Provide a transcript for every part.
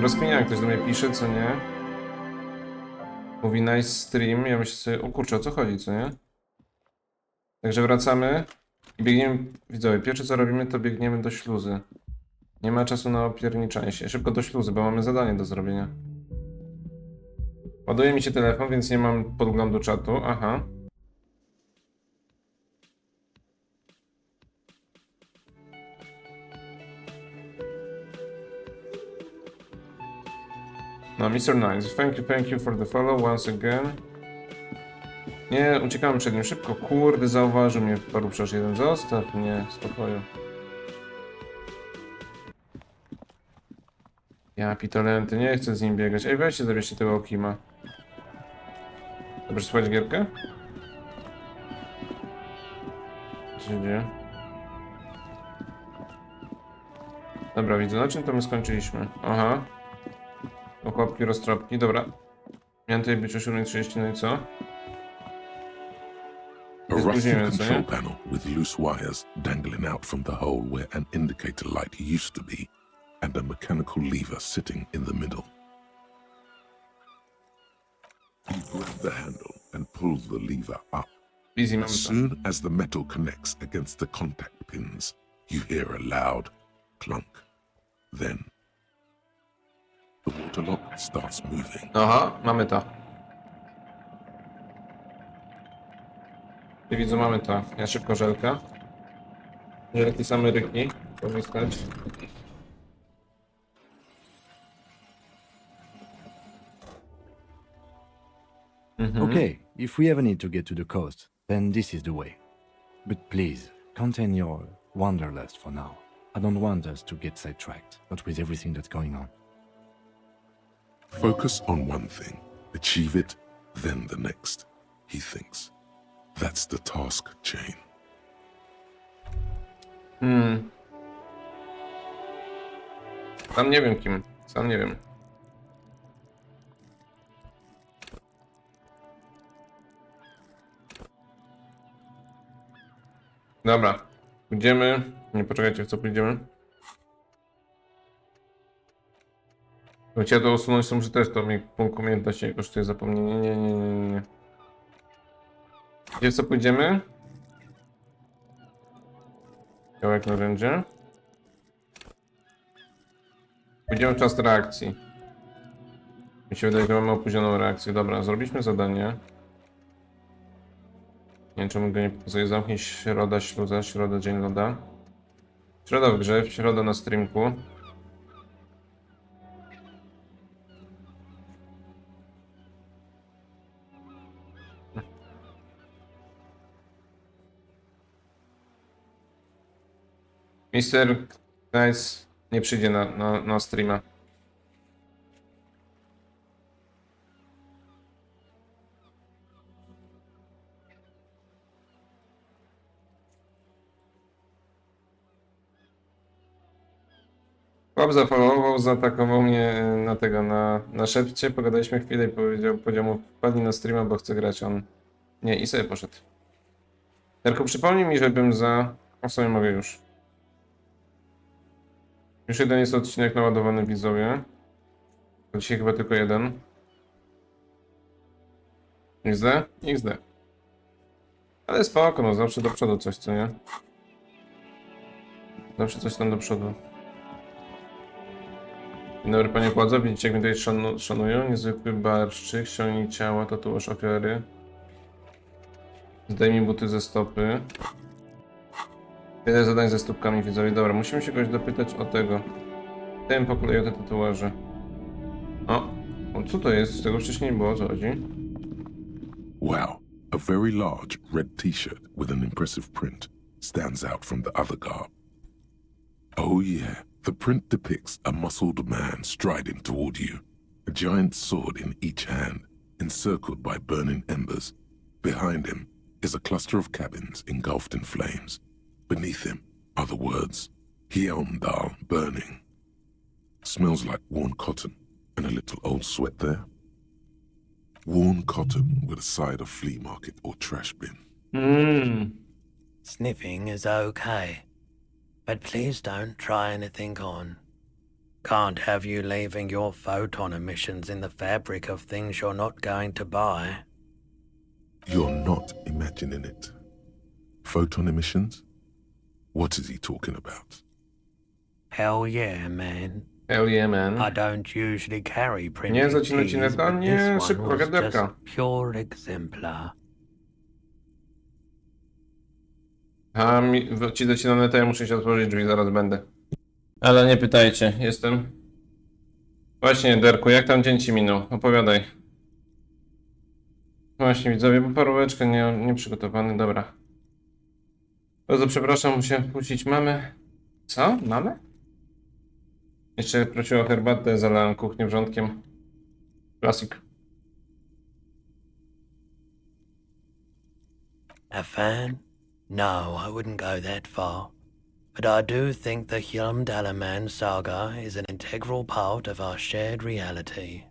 rozkminiałem, ktoś do mnie pisze, co nie? Mówi nice stream, ja myślę sobie, o kurczę, o co chodzi, co nie? Także wracamy i biegniemy, widzowie, pierwsze co robimy, to biegniemy do śluzy. Nie ma czasu na opierniczanie się, szybko do śluzy, bo mamy zadanie do zrobienia. Ładuje mi się telefon, więc nie mam podglądu czatu, aha. No, Mr. Nice, thank you for the follow once again. Nie, uciekamy przed nim szybko. Kurde, zauważył mnie paru przecież jeden. Zostaw mnie w spokoju. Ja pitolenty, nie chcę z nim biegać. Ej, weźcie, zabierzcie tego Okima. Dobrze, słuchać gierkę? Co się dzieje? Dobra, widzę, na czym to my skończyliśmy? Aha. Okłapki, roztropki, dobra. Miałem tutaj być o 7:30, no i co? A rusty control panel with loose wires dangling out from the hole where an indicator light used to be, and a mechanical lever sitting in the middle. You grab the handle and pull the lever up. Easy, As soon as the metal connects against the contact pins, you hear a loud clunk. Then, the water lock starts moving. Aha, mamy to. I widzę, mamy to. Ja szybko żelka. Żelki same ryki. Pomiskać. Okay, if we ever need to get to the coast, then this is the way. But please, contain your wanderlust for now. I don't want us to get sidetracked, not with everything that's going on. Focus on one thing, achieve it, then the next, he thinks. That's the task chain. Sam nie wiem kim. Sam nie wiem. Dobra. Pójdziemy. Nie, poczekajcie, w co pójdziemy. Chciałem to usunąć, że też to mi punkt umiejętności nie kosztuje zapomnienie. Nie. Gdzie w co pójdziemy? Kawałek narzędzia. Pójdziemy w czas reakcji. Mi się wydaje, że mamy opóźnioną reakcję. Dobra, zrobiliśmy zadanie. Nie wiem, czemu go nie pokazuje. Zamknij środa, śluza, środa, dzień loda. Środa w grze, środa na streamku. Mister Nice nie przyjdzie na streama. Chłop zafollowował, zaatakował mnie na szepcie, pogadaliśmy chwilę i powiedział mu wpadnij na streama, bo chce grać, on nie i sobie poszedł. Tylko przypomnij mi, żebym o sobie mogę już. Już jeden jest odcinek naładowany, widzowie. Dzisiaj chyba tylko jeden. XD? Ale spoko, no zawsze do przodu coś, co nie? Zawsze coś tam do przodu. Dzień dobry, panie władzo, widzicie jak mnie tutaj szanują? Niezwykły barszczyk, ściągnij ciała, tatuaż ofiary. Zdejmij buty ze stopy. Wiele zadań ze stópkami, widzowie. Dobra, musimy się kogoś dopytać o tego. Ten po kolei o te tatuaże. O, co to jest? Z tego wcześniej nie było, o co chodzi? Wow, a very large red t-shirt with an impressive print stands out from the other garb. Oh yeah, the print depicts a muscled man striding toward you, a giant sword in each hand, encircled by burning embers. Behind him is a cluster of cabins engulfed in flames. Beneath him are the words, Hyundal burning. Smells like worn cotton and a little old sweat there. Worn cotton with a side of flea market or trash bin. Sniffing is okay, but please don't try anything on. Can't have you leaving your photon emissions in the fabric of things you're not going to buy. You're not imagining it. Photon emissions? What is he talking about? Hell yeah, man. Hell yeah, man. I don't usually carry Nie printed zacina ci teas, neta? but Nie, this one szybko, was just gaderka. pure exemplar. A, ci zacina neta, ja muszę się otworzyć drzwi, zaraz będę. Ale nie pytajcie, jestem. Właśnie, Derku, jak tam dzień ci minął? Opowiadaj. Właśnie, widzowie, bo paróweczkę nie przygotowany, dobra. Bardzo przepraszam, muszę puścić mamę. Co? Mamę? Jeszcze prosiła o herbatę, zalałem kuchnię wrzątkiem. Klasik. A fan? No, I wouldn't go that far. But I do think the Hyrum saga is an integral part of our shared reality.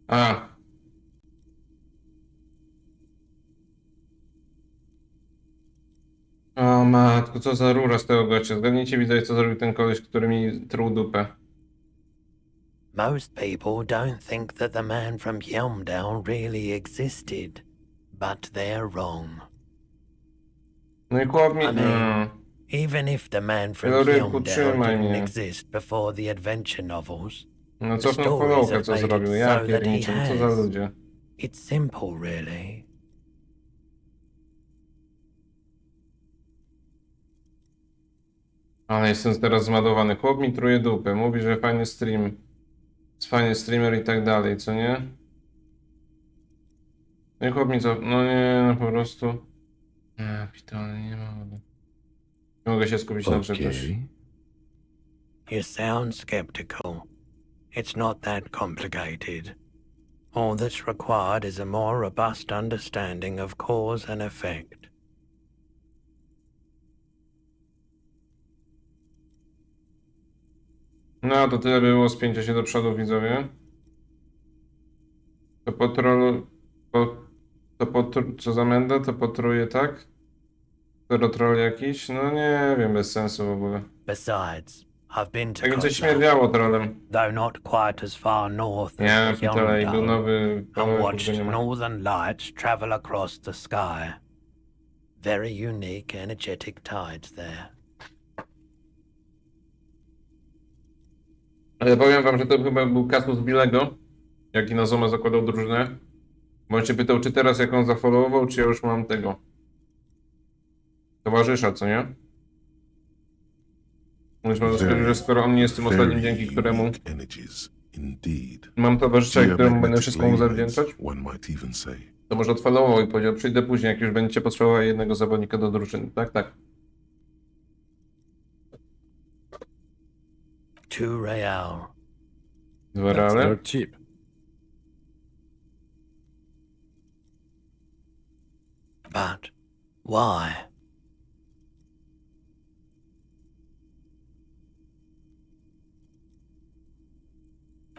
A. O matko, co za rura z tego gościa. Zgadnijcie, widzowie, co zrobił ten koleś, który mi truł dupę. Most people don't think that the man from Yelmdown really existed, but they're wrong. No i chłop mi... I mean, even if the man from Rybku, Yelmdown trzymaj didn't mnie. exist before the adventure novels, No the cofnął stories followkę, have co made zrobił. it Ja so that he pierniczę, co za has. ludzie. It's simple, really. Ale jestem teraz zmadowany. Chłop mi truje dupę. Mówi, że fajny stream. Fajny streamer i tak dalej, co nie? No i chłop mi co... No nie, no po prostu... Nie, pitole, nie mogę. Nie mogę się skupić na grze też. Okay. You sound skeptical. It's not that complicated. All that's required is a more robust understanding of cause and effect. No, to tyle było, spięcia się do przodu, widzowie. To po trollu... co za menda, to potruje, tak? Skoro troll jakiś? No nie wiem, bez sensu w ogóle. Besides, I've been to Tak mi coś Kotla, śmierdziało trollem. though not quite as far north Nie, as the pitole, i był Yelmdown, nowy... and Go watched nie ma. northern lights travel across the sky. Very unique, energetic tides there. Ale powiem wam, że to chyba był kasus Billego, jak Inazuma zakładał drużynę. Bo on się pytał, czy teraz jak on zafollowował, czy ja już mam tego towarzysza, co nie? Mówisz, że skoro on nie jest tym ostatnim, dzięki któremu unique energies, indeed. mam towarzysza, któremu będę Geomagnetic wszystko mu ley lines, zawdzięczać, one might even say. to może odfollowował i powiedział, przyjdę później, jak już będziecie potrzebowali jednego zawodnika do drużyny. Tak, tak. 2 real. 2 That's reale. dirt cheap. But why?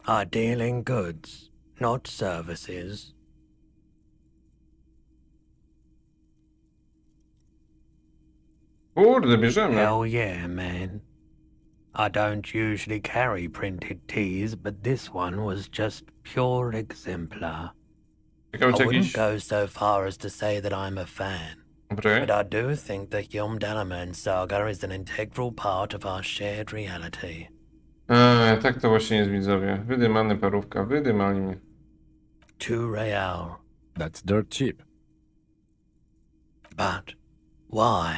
I deal in goods, not services. Kurde, bierzemy. Hell yeah, man. I don't usually carry printed teas, but this one was just pure exemplar. Ciekawe, I czy wouldn't jakiś... go so far as to say that I'm a fan, Dobry. but I do think the Hyrum saga is an integral part of our shared reality. Tak to właśnie jest, widzowie. Wydymany parówka, wydymali mnie. 2 real. That's dirt cheap. But why?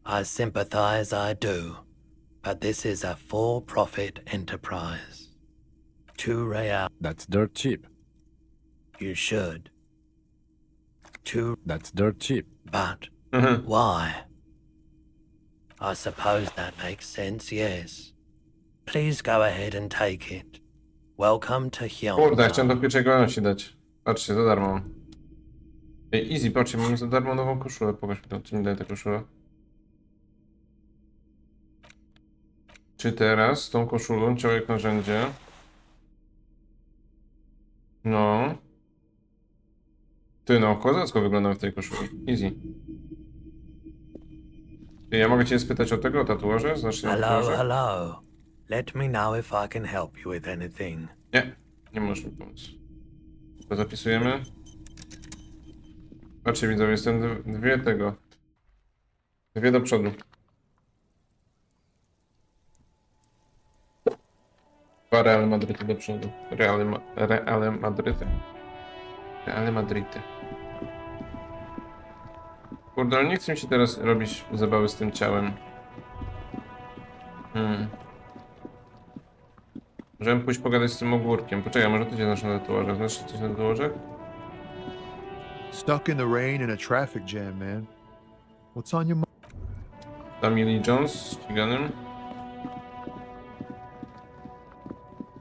I sympathize, I do, but this is a for-profit enterprise. 2 real. That's dirt cheap. You should. 2. That's dirt cheap. But Mhm. why? I suppose that makes sense, yes. Please go ahead and take it. Welcome to Kurde, chciałem do Hyrum. pierwszej kolejności dać. Patrzcie, za darmo mam. Ej, easy, patrzcie, mam za darmo nową koszulę. Pokaż mi to, co mi daje ta koszula. Czy teraz z tą koszulą, ciąłek narzędzie? No. Ty, no, kozacko wyglądam w tej koszuli. Easy. Ty, ja mogę cię spytać o tego, o tatuaże? Znaczy, o Hello, tatuaże? hello. Let me know if I can help you with anything. Nie, nie możesz mi pomóc. To zapisujemy. Patrzcie, widzowie, jestem dwie tego. Dwie do przodu. Dwa Real Madryty do przodu. Real Madryty. Real Madryty. Kurde, ale nie chcę mi się teraz robić zabawy z tym ciałem. Możemy pójść pogadać z tym ogórkiem. Poczekaj, może to się znasz na tatuażach. Znasz coś na tatuażach? Stuck in the rain in a traffic jam, man. What's on your mind? Tamili Jones z ściganym.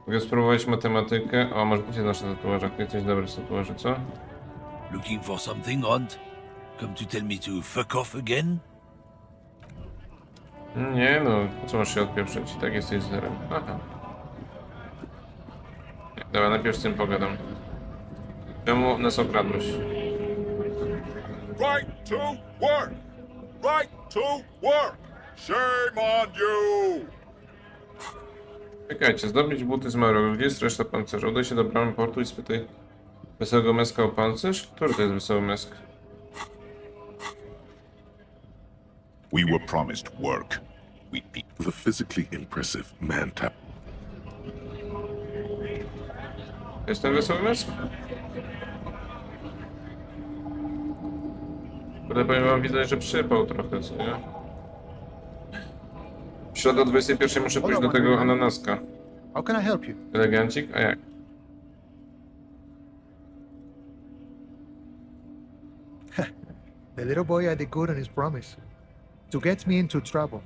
Mogę spróbować matematykę. O, może ty się znasz na tatuażach. Ty jesteś dobry z tatuaży, co? Looking for something, Hunt? Come to tell me to fuck off again? Nie no, po co masz się odpieprzyć? Tak jesteś zerem. Aha. Nie, dobra, najpierw z tym pogadam. Czemu nas okradłeś? Right to work! Right to work! Shame on you! Czekajcie, zdobyć buty zmarłego. Gdzie jest reszta pancerza? Udaj się do bramy portu i spytaj Wesołego Meska o pancerz? Który to jest Wesoły Mesk? We were promised work. The physically impressive man tap. To jest ten Wesoły Mesk? Kurde, powiem wam, widać, że przypał trochę, co nie? W środę o 21 muszę pójść do tego ananaska. How can I help you? Elegancik? A jak? The little boy had it good on his promise. To get me into trouble.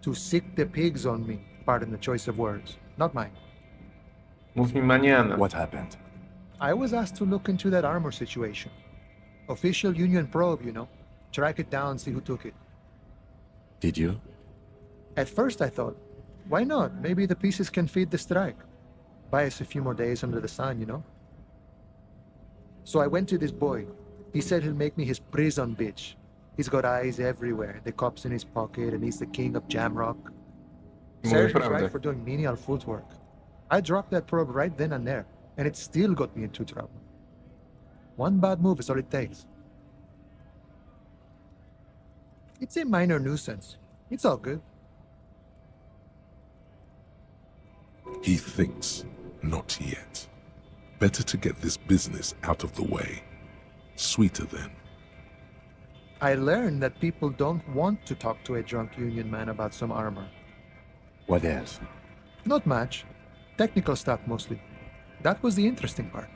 To sick the pigs on me. Pardon the choice of words. Not mine. Mów mi maniana. What happened? I was asked to look into that armor situation. Official union probe, you know. Track it down, see who took it. Did you? At first I thought, why not? Maybe the pieces can feed the strike. Buy us a few more days under the sun, you know? So I went to this boy. He said he'll make me his prison bitch. He's got eyes everywhere, the cops in his pocket, and he's the king of Jamrock. Mówi Serge was prawdę. right for doing menial footwork. I dropped that probe right then and there, and it still got me into trouble. One bad move is all it takes. It's a minor nuisance. It's all good. He thinks, not yet. Better to get this business out of the way. Sweeter then. I learned that people don't want to talk to a drunk union man about some armor. What else? Not much. Technical stuff mostly. That was the interesting part.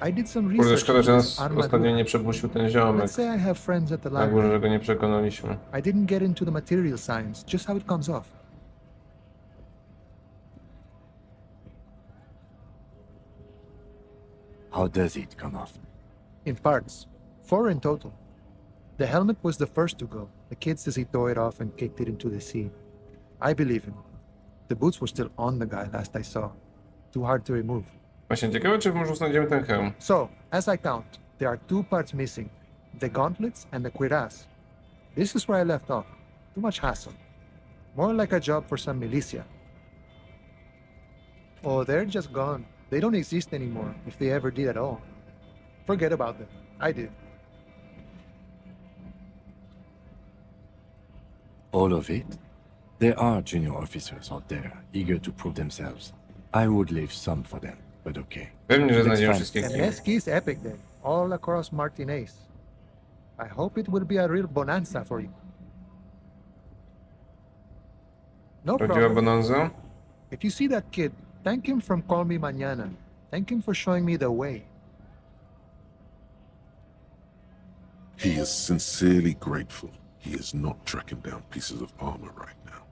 I did some Kurde, research szkoda, że into this nas ostatnio nie armadura. przepuścił ten ziomek. Let's say I have friends at the Na górze, library. że go nie przekonaliśmy. I didn't get into the material science, just how it comes off. How does it come off? In parts. 4 in total. The helmet was the first to go. The kid says he tore it off and kicked it into the sea. I believe him. The boots were still on the guy last I saw. Too hard to remove. Właśnie, ciekawe, czy w morzu znajdziemy ten hełm. So, as I count, there are 2 parts missing. The gauntlets and the cuirass. This is where I left off. Too much hassle. More like a job for some militia. Oh, they're just gone. They don't exist anymore, if they ever did at all. Forget about them. I did. All of it? There are junior officers out there, eager to prove themselves. I would leave some for them, but okay. Pewnie, że Let's znajdziemy find- wszystkie And kiny. Eski's epic day, all across Martinez. I hope it will be a real bonanza for you. No Prawdziwa problem. bonanza? If you see that kid, thank him from Call Me Mañana. Thank him for showing me the way. He is sincerely grateful he is not tracking down pieces of armor right now.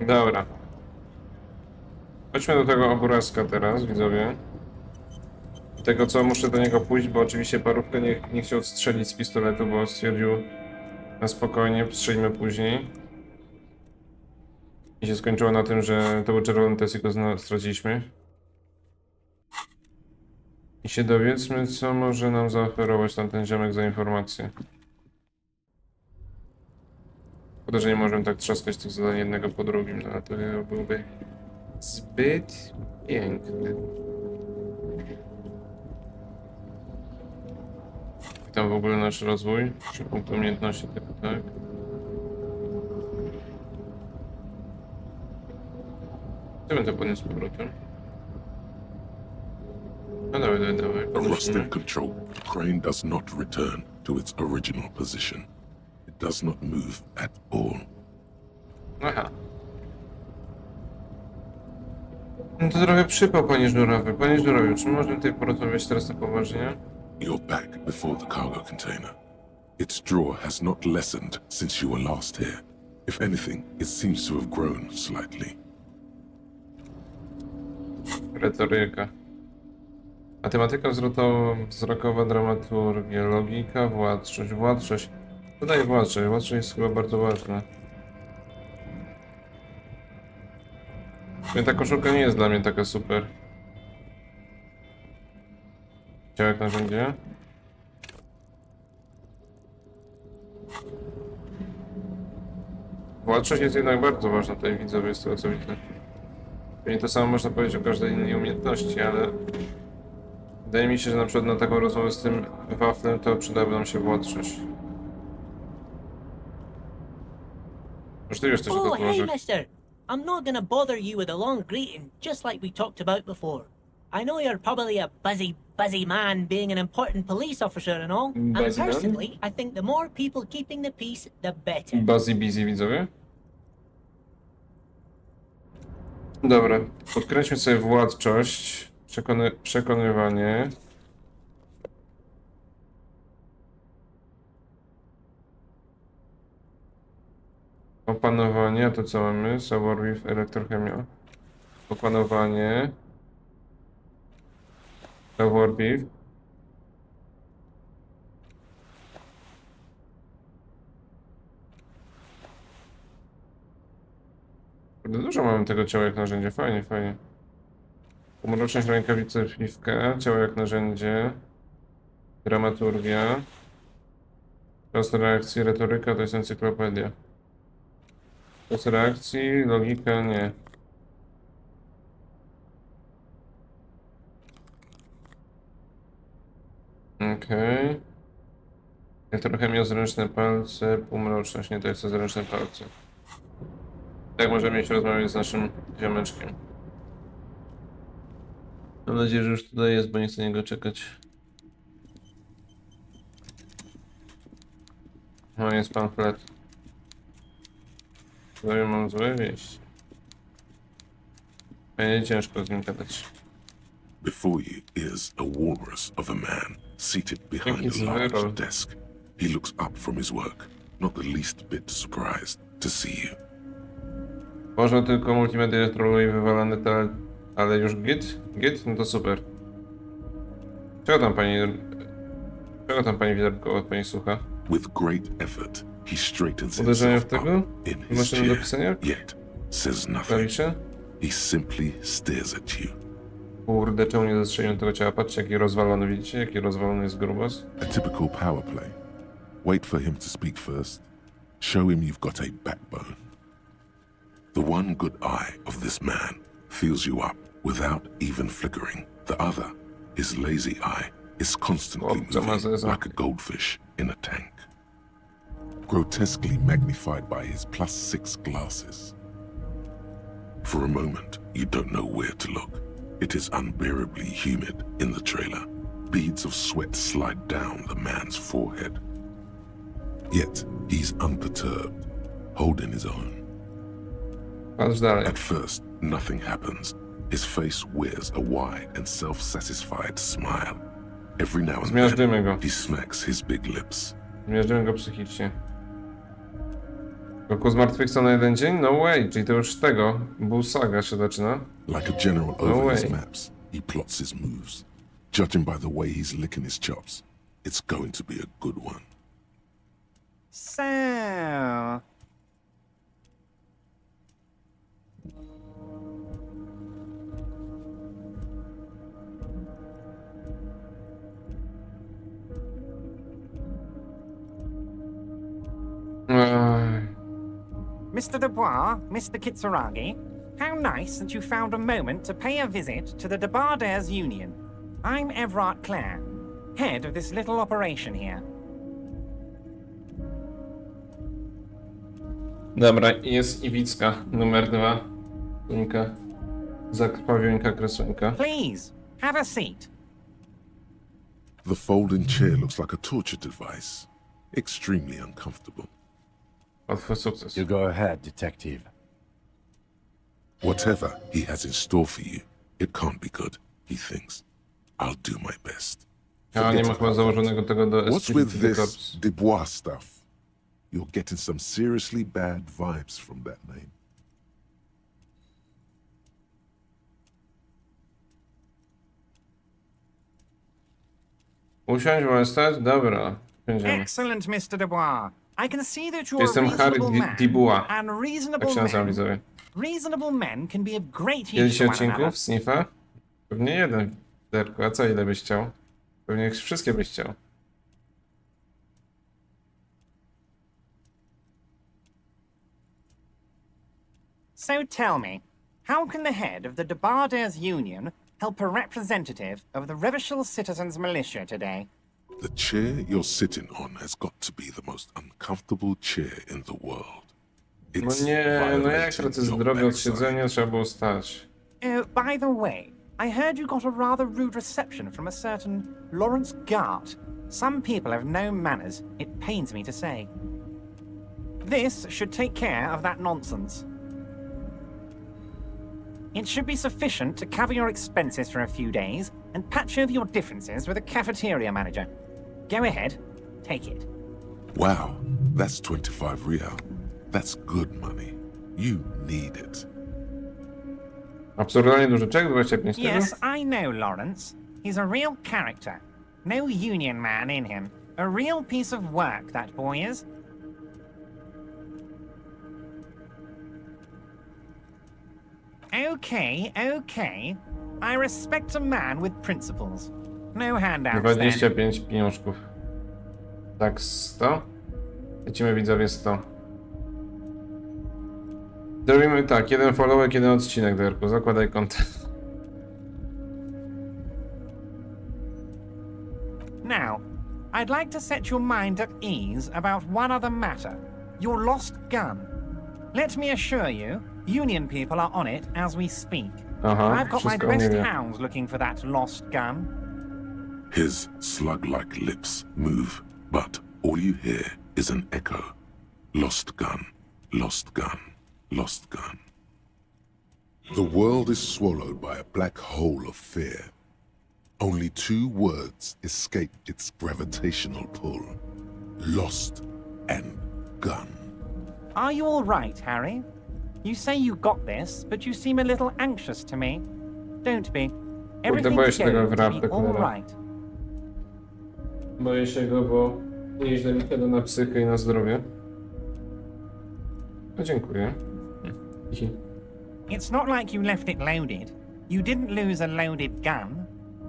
Dobra. Chodźmy do tego obrazka teraz, widzowie. Tego, co muszę do niego pójść, bo oczywiście parówkę nie chciał strzelić z pistoletu, bo stwierdził na spokojnie, strzelimy później. I się skończyło na tym, że to był czerwony test i go straciliśmy. I się dowiedzmy, co może nam zaoferować tamten ziomek za informację. Szkoda, że nie możemy tak trzaskać tych zadań jednego po drugim, no ale to byłoby zbyt piękne. I tam w ogóle nasz rozwój, 3 punkty umiejętności, tylko tak. Co będę podniósł z powrotem? No dawaj. Arresting control, the crane does not return to its original position. It does not move at all. Aha. No to trochę przypał, panie żurawy. Panie żurawiu, czy możemy tutaj porozmawiać teraz na poważnie? You're back before the cargo container. Its draw has not lessened since you were last here. If anything, it seems to have grown slightly. Retoryka. Matematyka wzrokowa, dramaturgia, logika, władczość. Władczość. Dodaję władczość. Władczość jest chyba bardzo ważna. Ta koszulka nie jest dla mnie taka super. Ciałek narzędzie. Władczość jest jednak bardzo ważna tutaj, widzowie, z tego co widzę. Pewnie to samo można powiedzieć o każdej innej umiejętności, ale wydaje mi się, że na przykład na taką rozmowę z tym waflem to przydałaby nam się władczość. Już ty wiesz coś o Oh, hey, tatuażach. mister. I'm not gonna bother you with a long greeting, just like we talked about before. I know you're probably a busy man being an important police officer and all. And Busy man? personally, I think the more people keeping the peace, the better. Busy, widzowie. Dobra, podkręćmy sobie władczość, przekonywanie. Opanowanie, a to co mamy? Saborwif, elektrochemia. Opanowanie. Saborwif. Dużo mamy tego ciała jak narzędzie, fajnie. Umroczność, rękawice, piwka, ciało jak narzędzie. Dramaturgia. Czas reakcji, retoryka to jest encyklopedia. Czas reakcji, logika nie. Okej. Elektrochemia, zręczne palce, półmroczność, nie to jest zręczne palce. Tak możemy mieć rozmawiać z naszym ziomeczkiem. Mam nadzieję, że już tutaj jest, bo nie chcę niego czekać. No jest pamflet. Tutaj mam złe wieści. Będzie ciężko z nim gadać. Before you is a walrus of a man seated behind Jaki a large wyrol. desk. He looks up from his work, not the least bit surprised to see you. Można tylko multimedia troluje wywalane te, ale już git? Git? No to super. Czego tam pani widelko od pani słucha? With great effort, he straightens Uderzenie w himself tego? up in his Maszyny do chair, pisania? yet says nothing. Klawisze? He simply stares at you. Kurde, czemu nie zastrzeliłem tego ciała? Patrzcie jaki rozwalony, widzicie? Jaki rozwalony jest grubas? A typical power play. Wait for him to speak first. Show him you've got a backbone. The one good eye of this man fills you up without even flickering. The other, his lazy eye, is constantly moving like a goldfish in a tank. Grotesquely magnified by his +6 glasses. For a moment, you don't know where to look. It is unbearably humid in the trailer. Beads of sweat slide down the man's forehead. Yet, he's unperturbed, holding his own. Patrz dalej. At first, nothing happens. His face wears a wide and self-satisfied smile. Every now and Zmiażdżymy go. then, he smacks his big lips. Zmiażdżymy go psychicznie. Goku zmartwychwstał na jeden dzień? No way, czyli to już tego. Saga się zaczyna. Like a general over his way. maps, he plots his moves. Judging by the way he's licking his chops, it's going to be a good one. So, Mr. Dubois, Mr. Kitsuragi, how nice that you found a moment to pay a visit to the Debardairs Union. I'm Evrat Clare, head of this little operation here. Dobra, jest Iwicka, numer 2. Krasuńka. Zakrwawiońka krasuńka. Please, have a seat. The folding chair looks like a torture device. Extremely uncomfortable. Łatwy sukces. You go ahead, detective. Whatever he has in store for you, it can't be good, he thinks. I'll do my best. A nie Forget ma chyba about założonego tego do What's with Esprit de this Corps. Dubois stuff? You're getting some seriously bad vibes from that name. Usiądź, majestat? Dobra, będziemy. Excellent, Mr. Dubois. I can see that you're Jestem a Harry reasonable man. Dubois. And Tak reasonable się nazywam, men. widzowie. Reasonable men can be of great use Kiedyś to one another. odcinków Sniffa? Pewnie jeden, Derku. A co, ile byś chciał? Pewnie wszystkie byś chciał. So tell me, how can the head of the Debardairs Union help a representative of the Revachol Citizens Militia today? The chair you're sitting on has got to be the most uncomfortable chair in the world. No It's nie, no jak violating to jest your droga od backside. siedzenia, trzeba było stać. Oh, by the way, I heard you got a rather rude reception from a certain Lawrence Gart. Some people have no manners, it pains me to say. This should take care of that nonsense. It should be sufficient to cover your expenses for a few days and patch over your differences with the cafeteria manager. Go ahead, take it. Wow, that's 25 real. That's good money. You need it. Absurdalnie duży czek, 25 tego? Yes, I know Lawrence. He's a real character. No union man in him. A real piece of work, that boy is. Okay, okay. I respect a man with principles. No handouts then. 25 pieniążków. Tak, 100. Lecimy, widzowie, 100. Zrobimy tak, jeden followek, jeden odcinek, Derku. Zakładaj konto. Now, I'd like to set your mind at ease about one other matter. Your lost gun. Let me assure you, Union people are on it as we speak. Aha, I've got my wszystko o mnie best wie. hounds looking for that lost gun. His slug-like lips move, but all you hear is an echo. Lost gun, lost gun, lost gun. The world is swallowed by a black hole of fear. Only 2 words escape its gravitational pull. Lost and gun. Are you all right, Harry? You say you got this, but you seem a little anxious to me. Don't be. boję Everything's się tego going to Evrata, be all cholera. right. Boję się go, bo nieźle mi wtedy na psychę i na zdrowie. No dziękuję. Hihi. It's not like you left it loaded. You didn't lose a loaded gun.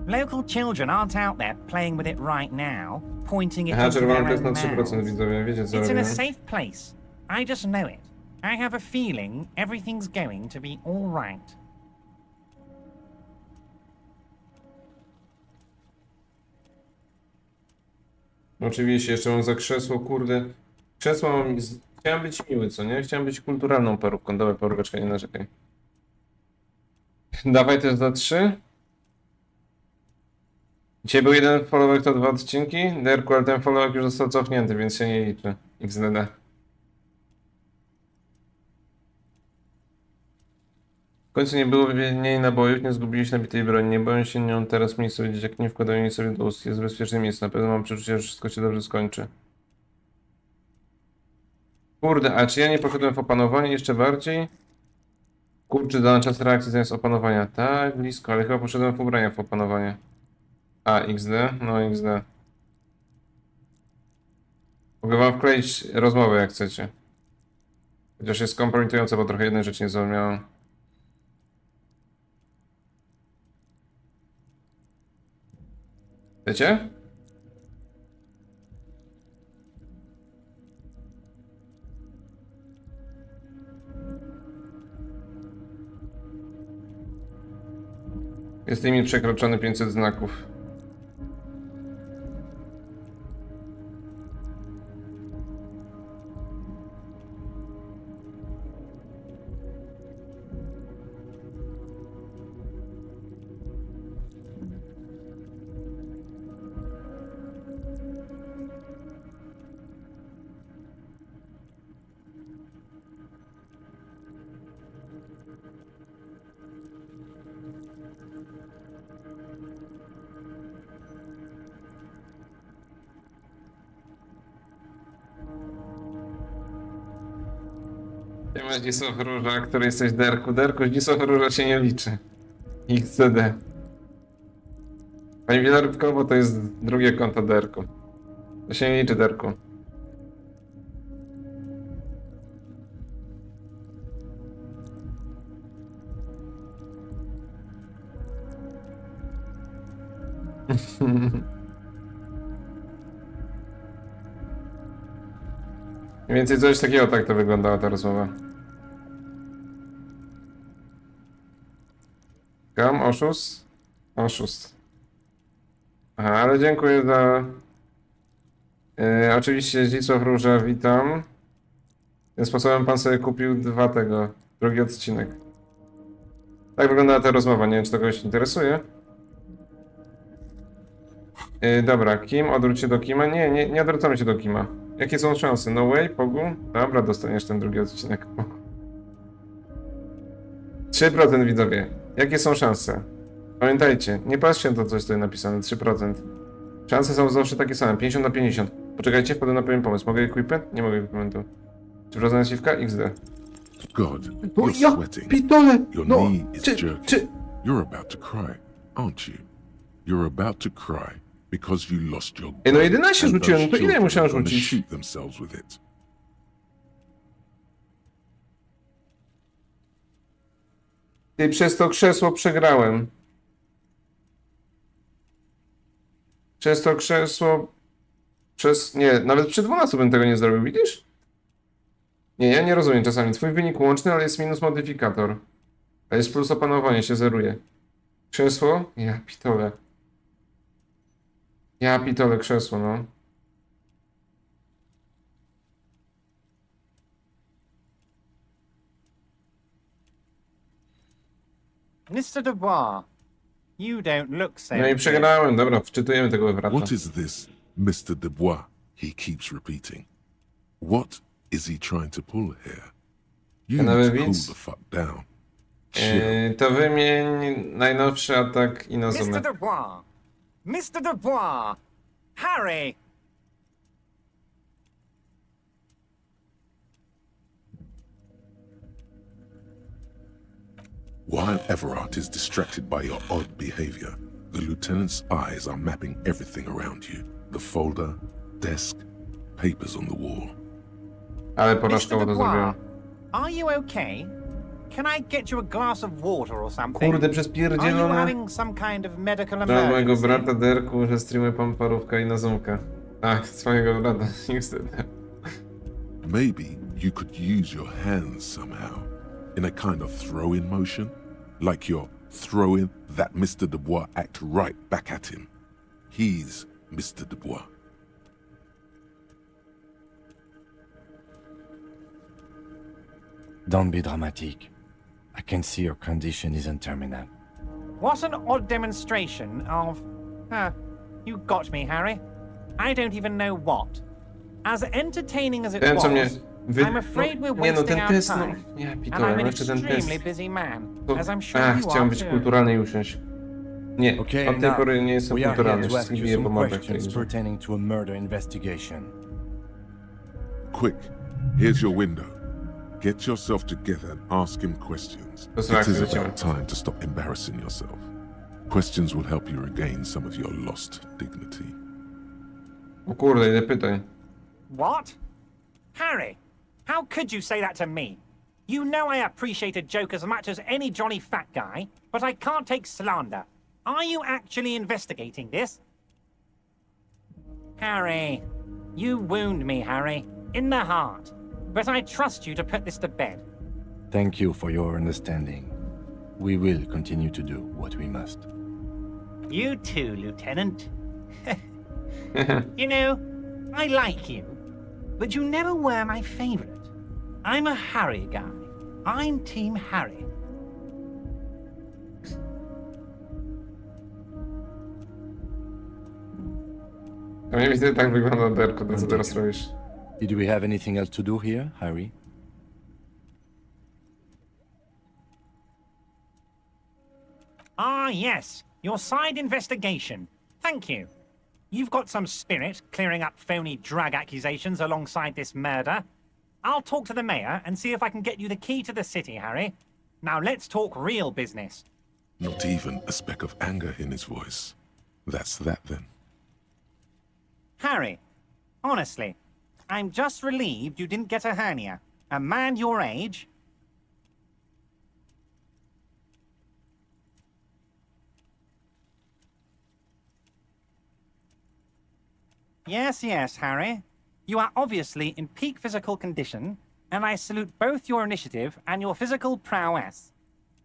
Local children aren't out there playing with it right now, pointing it Aha, into czerwony their test na own 3%, mouths. widzowie, wiecie co It's in robię. a safe place. I just know it. I have a feeling everything's going to be all right. Oczywiście, jeszcze mam za krzesło, kurde. Krzesło mam... Chciałem być miły, co nie? Chciałem być kulturalną parówką. Dawaj, paróweczka, nie narzekaj. Dawaj też za 3. Dzisiaj był jeden followek, to 2 odcinki. Derku, ale ten followek już został cofnięty, więc się nie liczy. XDD. W końcu nie było mniej nabojów, nie zgubiliśmy nabitej broni. Nie boję się nią teraz miejsce widzieć, jak nie wkładają jej sobie do ust. Jest bezpieczne miejsce. Na pewno mam przeczucie, że wszystko się dobrze skończy. Kurde, a czy ja nie poszedłem w opanowanie jeszcze bardziej? Kurczę, dałem czas reakcji zamiast opanowania. Tak, blisko, ale chyba poszedłem w ubrania w opanowanie. A, XD? No XD. Mogę wam wkleić rozmowę, jak chcecie. Chociaż jest kompromitujące, bo trochę jednej rzeczy nie zrozumiałem. Chcecie? Jest limit przekroczony 500 znaków. Nie ma Dzisław Róża, który jesteś Derku. Derku, Dzisław Róża się nie liczy. XCD. Pani Wielorybkowo to jest drugie konto Derku. To się nie liczy, Derku. Mniej więcej coś takiego tak to wyglądała ta rozmowa. Kam? Oszust? Oszust. Aha, ale dziękuję za... oczywiście Zdzisław Róża, witam. Tym sposobem pan sobie kupił drugi odcinek. Tak wyglądała ta rozmowa, nie wiem czy to kogoś interesuje. Dobra, Kim? Odwróć się do Kima? Nie odwracamy się do Kima. Jakie są szanse? No way, Pogu? Dobra, dostaniesz ten drugi odcinek. 3% widzowie. Jakie są szanse? Pamiętajcie, nie patrzcie na to, co jest tutaj napisane. 3%. Szanse są zawsze takie same. 50 na 50. Poczekajcie, wpadłem na pewien pomysł. Mogę equipment? Nie mogę equipmentu. 3% siwka? XD. God, you're sweating. Pitole! Your No! knee is jerking. You're about to cry, aren't you? You're about to cry because you lost your no gun 11 and rzuciłem, those to ile children musiałem are gonna rzucić? shoot themselves with it. Ty, przez to krzesło przegrałem. Przez to krzesło... Nie, nawet przy 12 bym tego nie zrobił, widzisz? Nie, ja nie rozumiem czasami. Twój wynik łączny, ale jest minus modyfikator. A jest plus opanowanie, się zeruje. Krzesło? Ja pitole. Ja pitole krzesło, no. Mr. Dubois, you don't look so No i good. przegrałem, dobra, wczytujemy tego Evrata. What is this, Mr. Dubois? He keeps repeating. What is he trying to pull here? You Nowy need to cool widz? the fuck down. Chill. To wymień najnowszy atak i Mr. Inazumę. Dubois! Mr. Dubois! Harry! While Evrat is distracted by your odd behavior, the lieutenant's eyes are mapping everything around you. The folder, desk, papers on the wall. Ale Mr. porażkowo to zrobiłem. Dubois, are you okay? Can I get you a glass of water or something? Kurde, przez Are you pierdzielone... having some kind of medical Dla mojego emergency? brata Derku, że streamuje pan parówka i Inazumkę. Tak, swojego brata, niestety. Maybe you could use your hands somehow, in a kind of throw-in motion, like you're throwing that Mr. Dubois act right back at him. He's Mr. Dubois. Don't be dramatic. I can see your condition isn't terminal. What an odd demonstration of... you got me, Harry. I don't even know what. As entertaining as it Ten, co mnie was, wy... I'm afraid we're Nie no, wasting ten our test, no... time. Ja And pitole, I'm no an jeszcze ten test. extremely busy man, To... as I'm sure Ach, you chciałem are być too. kulturalny i usiąść. Nie, Okay, od tej now pory nie jestem we are here kulturalny, to ask wszystkich you biję po some mordach. questions także. pertaining to a murder investigation. Quick, here's your window. Get yourself together and ask him questions. That's It right, is Elysium. about time to stop embarrassing yourself. Questions will help you regain some of your lost dignity. O kurde, ile pytań. What? Harry, how could you say that to me? You know I appreciate a joke as much as any jolly fat guy, but I can't take slander. Are you actually investigating this? Harry, you wound me, Harry, in the heart. But I trust you to put this to bed. Thank you for your understanding. We will continue to do what we must. You too, Lieutenant. You know, I like you, but you never were my favorite. I'm a Harry guy. I'm Team Harry. A mniej więcej tak wygląda Derko, to co teraz robisz. Did we have anything else to do here, Harry? Ah, yes. Your side investigation. Thank you. You've got some spirit clearing up phony drug accusations alongside this murder. I'll talk to the mayor and see if I can get you the key to the city, Harry. Now let's talk real business. Not even a speck of anger in his voice. That's that then. Harry, honestly, I'm just relieved you didn't get a hernia. A man your age... Yes, yes, Harry. You are obviously in peak physical condition, and I salute both your initiative and your physical prowess.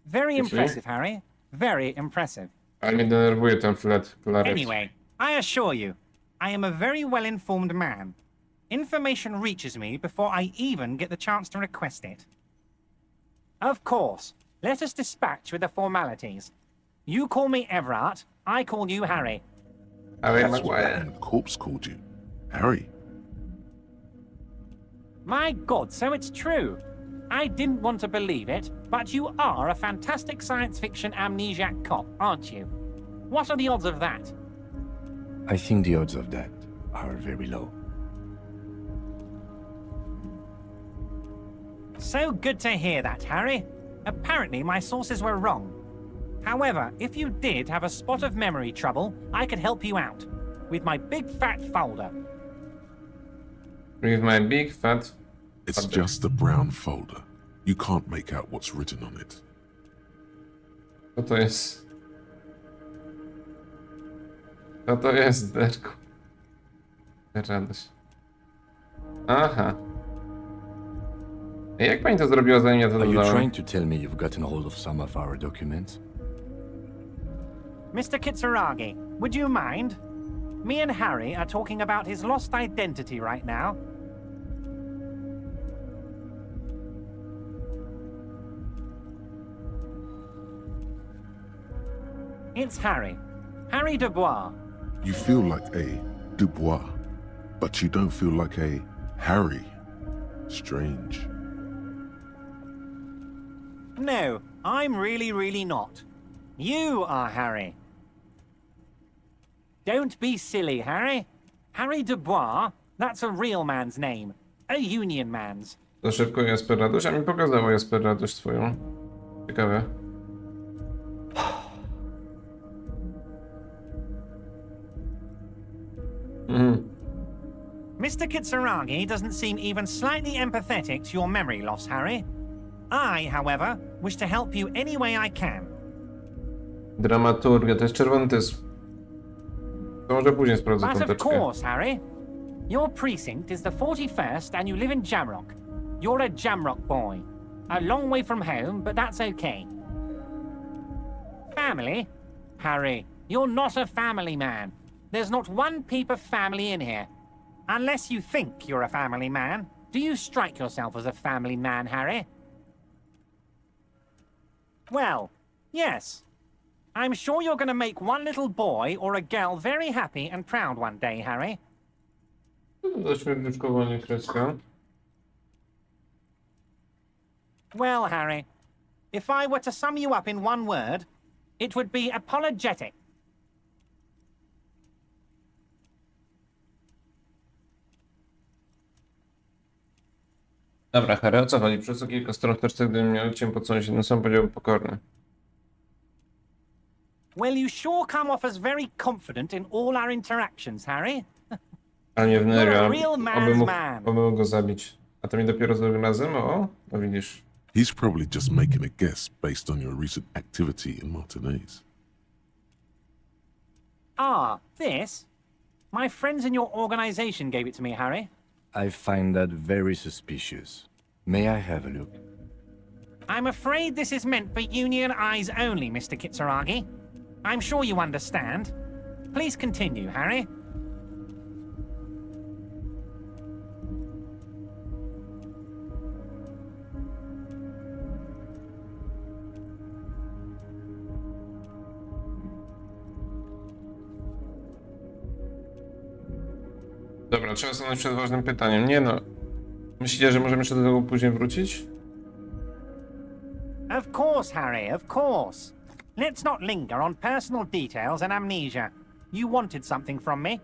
Very impressive, Harry. Very impressive. Ale mnie denerwuje ten flet. Anyway, I assure you, I am a very well-informed man. Information reaches me before I even get the chance to request it. Of course, let us dispatch with the formalities. You call me Evrat, I call you Harry. Harry That's what Maguire. that corpse called you. Harry. My God, so it's true. I didn't want to believe it, but you are a fantastic science fiction amnesiac cop, aren't you? What are the odds of that? I think the odds of that are very low. So good to hear that, Harry. Apparently my sources were wrong. However, if you did have a spot of memory trouble, I could help you out. With my big fat folder. With my big fat... It's just a brown folder. You can't make out what's written on it. Co to jest? Co to jest, Derku? Radość. Aha. A jak pani to zrobiła, zanim ja to Are you dodałem? trying to tell me you've gotten hold of some of our documents? Mr. Kitsuragi, would you mind? Me and Harry are talking about his lost identity right now. It's Harry. Harry Dubois. You feel like a Dubois, but you don't feel like a Harry. Strange. No, I'm really not. You are Harry. Don't be silly, Harry. Harry Dubois, that's a real man's name. A union man's. To szybko Jasper Radość, a mi pokazało Jasper Radość swoją. Ciekawe. Mr. Kitsuragi doesn't seem even slightly empathetic to your memory loss, Harry. I, however, wish to help you any way I can. Dramaturgia, to jest czerwony, to jest... To może później sprawdzę But tą of teczkę. course, Harry. Your precinct is the 41st and you live in Jamrock. You're a Jamrock boy. A long way from home, but that's okay. Family? Harry, you're not a family man. There's not one peep of family in here. Unless you think you're a family man. Do you strike yourself as a family man, Harry? Well, yes. I'm sure you're going to make one little boy or a girl very happy and proud one day, Harry. Zaśmierdyczkowanie kreska. Well, Harry, if I were to sum you up in one word, it would be apologetic. Dobra, Harry, o co chodzi? Przez co kilka stron teczce, gdybym miał cię podsunąć jedną sam powiedziałbym pokorny. Well, you sure come off as very confident in all our interactions, Harry. Ale mnie You're a wnerwia, real man's man. oby mógł go zabić. A to mi dopiero zrobił razem? O, no widzisz. He's probably just making a guess based on your recent activity in Martinez. Ah, this? My friends in your organization gave it to me, Harry. I find that very suspicious. May I have a look? I'm afraid this is meant for union eyes only, Mr. Kitsuragi. I'm sure you understand. Please continue, Harry. Dobra, trzeba stanąć przed ważnym pytaniem. Nie no. Myślicie, że możemy jeszcze do tego później wrócić? Of course, Harry, of course. Let's not linger on personal details and amnesia. You wanted something from me.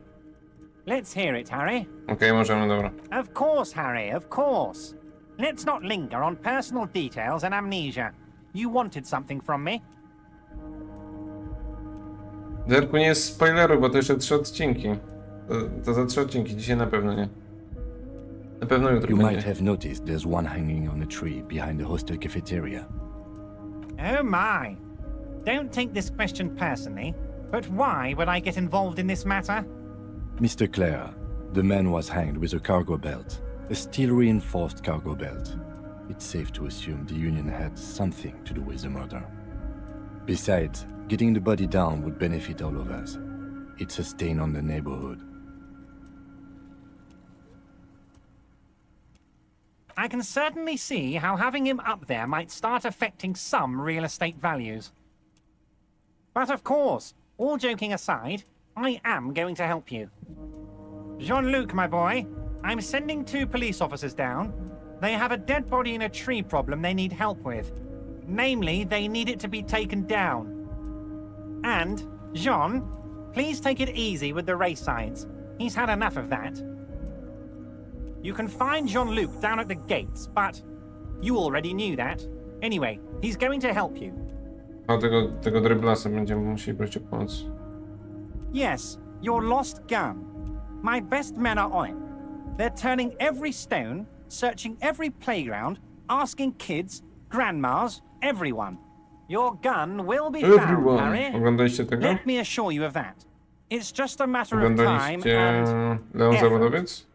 Let's hear it, Harry. Okej, możemy, dobra. Of course, Harry, of course. Let's not linger on personal details and amnesia. You wanted something from me. Derku, nie jest spoileru, bo to jeszcze 3 odcinki. To za 3 odcinki, dzisiaj na pewno nie. Na pewno jutro You might będzie. have noticed there's one hanging on a tree behind the hostel cafeteria. Oh my. Don't take this question personally, but why would I get involved in this matter? Mr. Clare, the man was hanged with a cargo belt, a steel-reinforced cargo belt. It's safe to assume the Union had something to do with the murder. Besides, getting the body down would benefit all of us. It's a stain on the neighborhood. I can certainly see how having him up there might start affecting some real estate values. But of course, all joking aside, I am going to help you. Jean-Luc, my boy, I'm sending 2 police officers down. They have a dead body in a tree problem they need help with. Namely, they need it to be taken down. And, Jean, please take it easy with the race signs. He's had enough of that. You can find Jean-Luc down at the gates, but you already knew that. Anyway, he's going to help you. A tego dryblasa będziemy musieli prosić o pomoc. Yes, your lost gun. My best men are on it. They're turning every stone, searching every playground, asking kids, grandmas, everyone. Your gun will be found, Everyone. Harry. Oglądaliście tego? Let me assure you of that. It's just a matter of time Oglądaliście and Leon effort. Zawodowiec?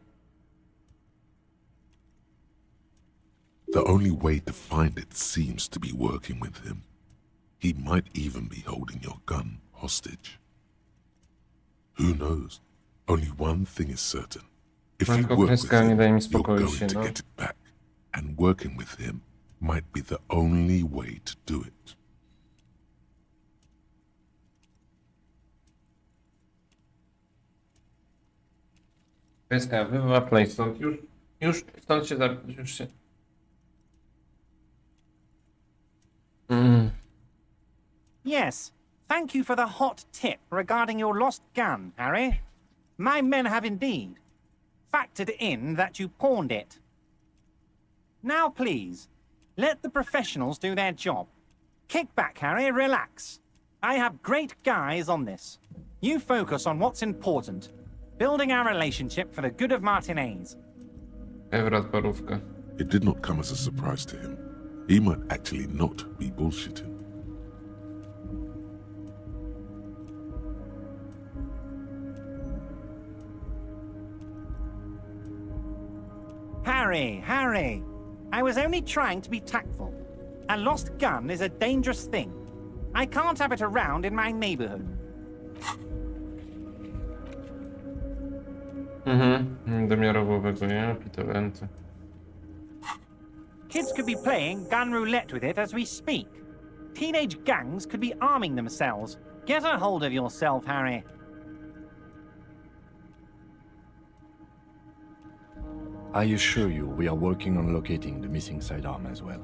The only way to find it seems to be working with him. He might even be holding your gun hostage. Who knows? Only one thing is certain. If you Tylko work with kreska nie him, daje mi you're spokoju going się, to no. get it back. And working with him might be the only way to do it. Kreska, wywaplej stąd. Już stąd się już się... Yes, thank you for the hot tip regarding your lost gun, Harry. My men have indeed factored in that you pawned it. Now, please, let the professionals do their job. Kick back, Harry, relax. I have great guys on this. You focus on what's important, building our relationship for the good of Martinez. Evrat, parówka. It did not come as a surprise to him. He might actually not be bullshitting. Harry, I was only trying to be tactful. A lost gun is a dangerous thing. I can't have it around in my neighborhood. Domiarowego, nie? Pitolenty. Kids could be playing gun roulette with it as we speak. Teenage gangs could be arming themselves. Get a hold of yourself, Harry. I assure you we are working on locating the missing sidearm as well.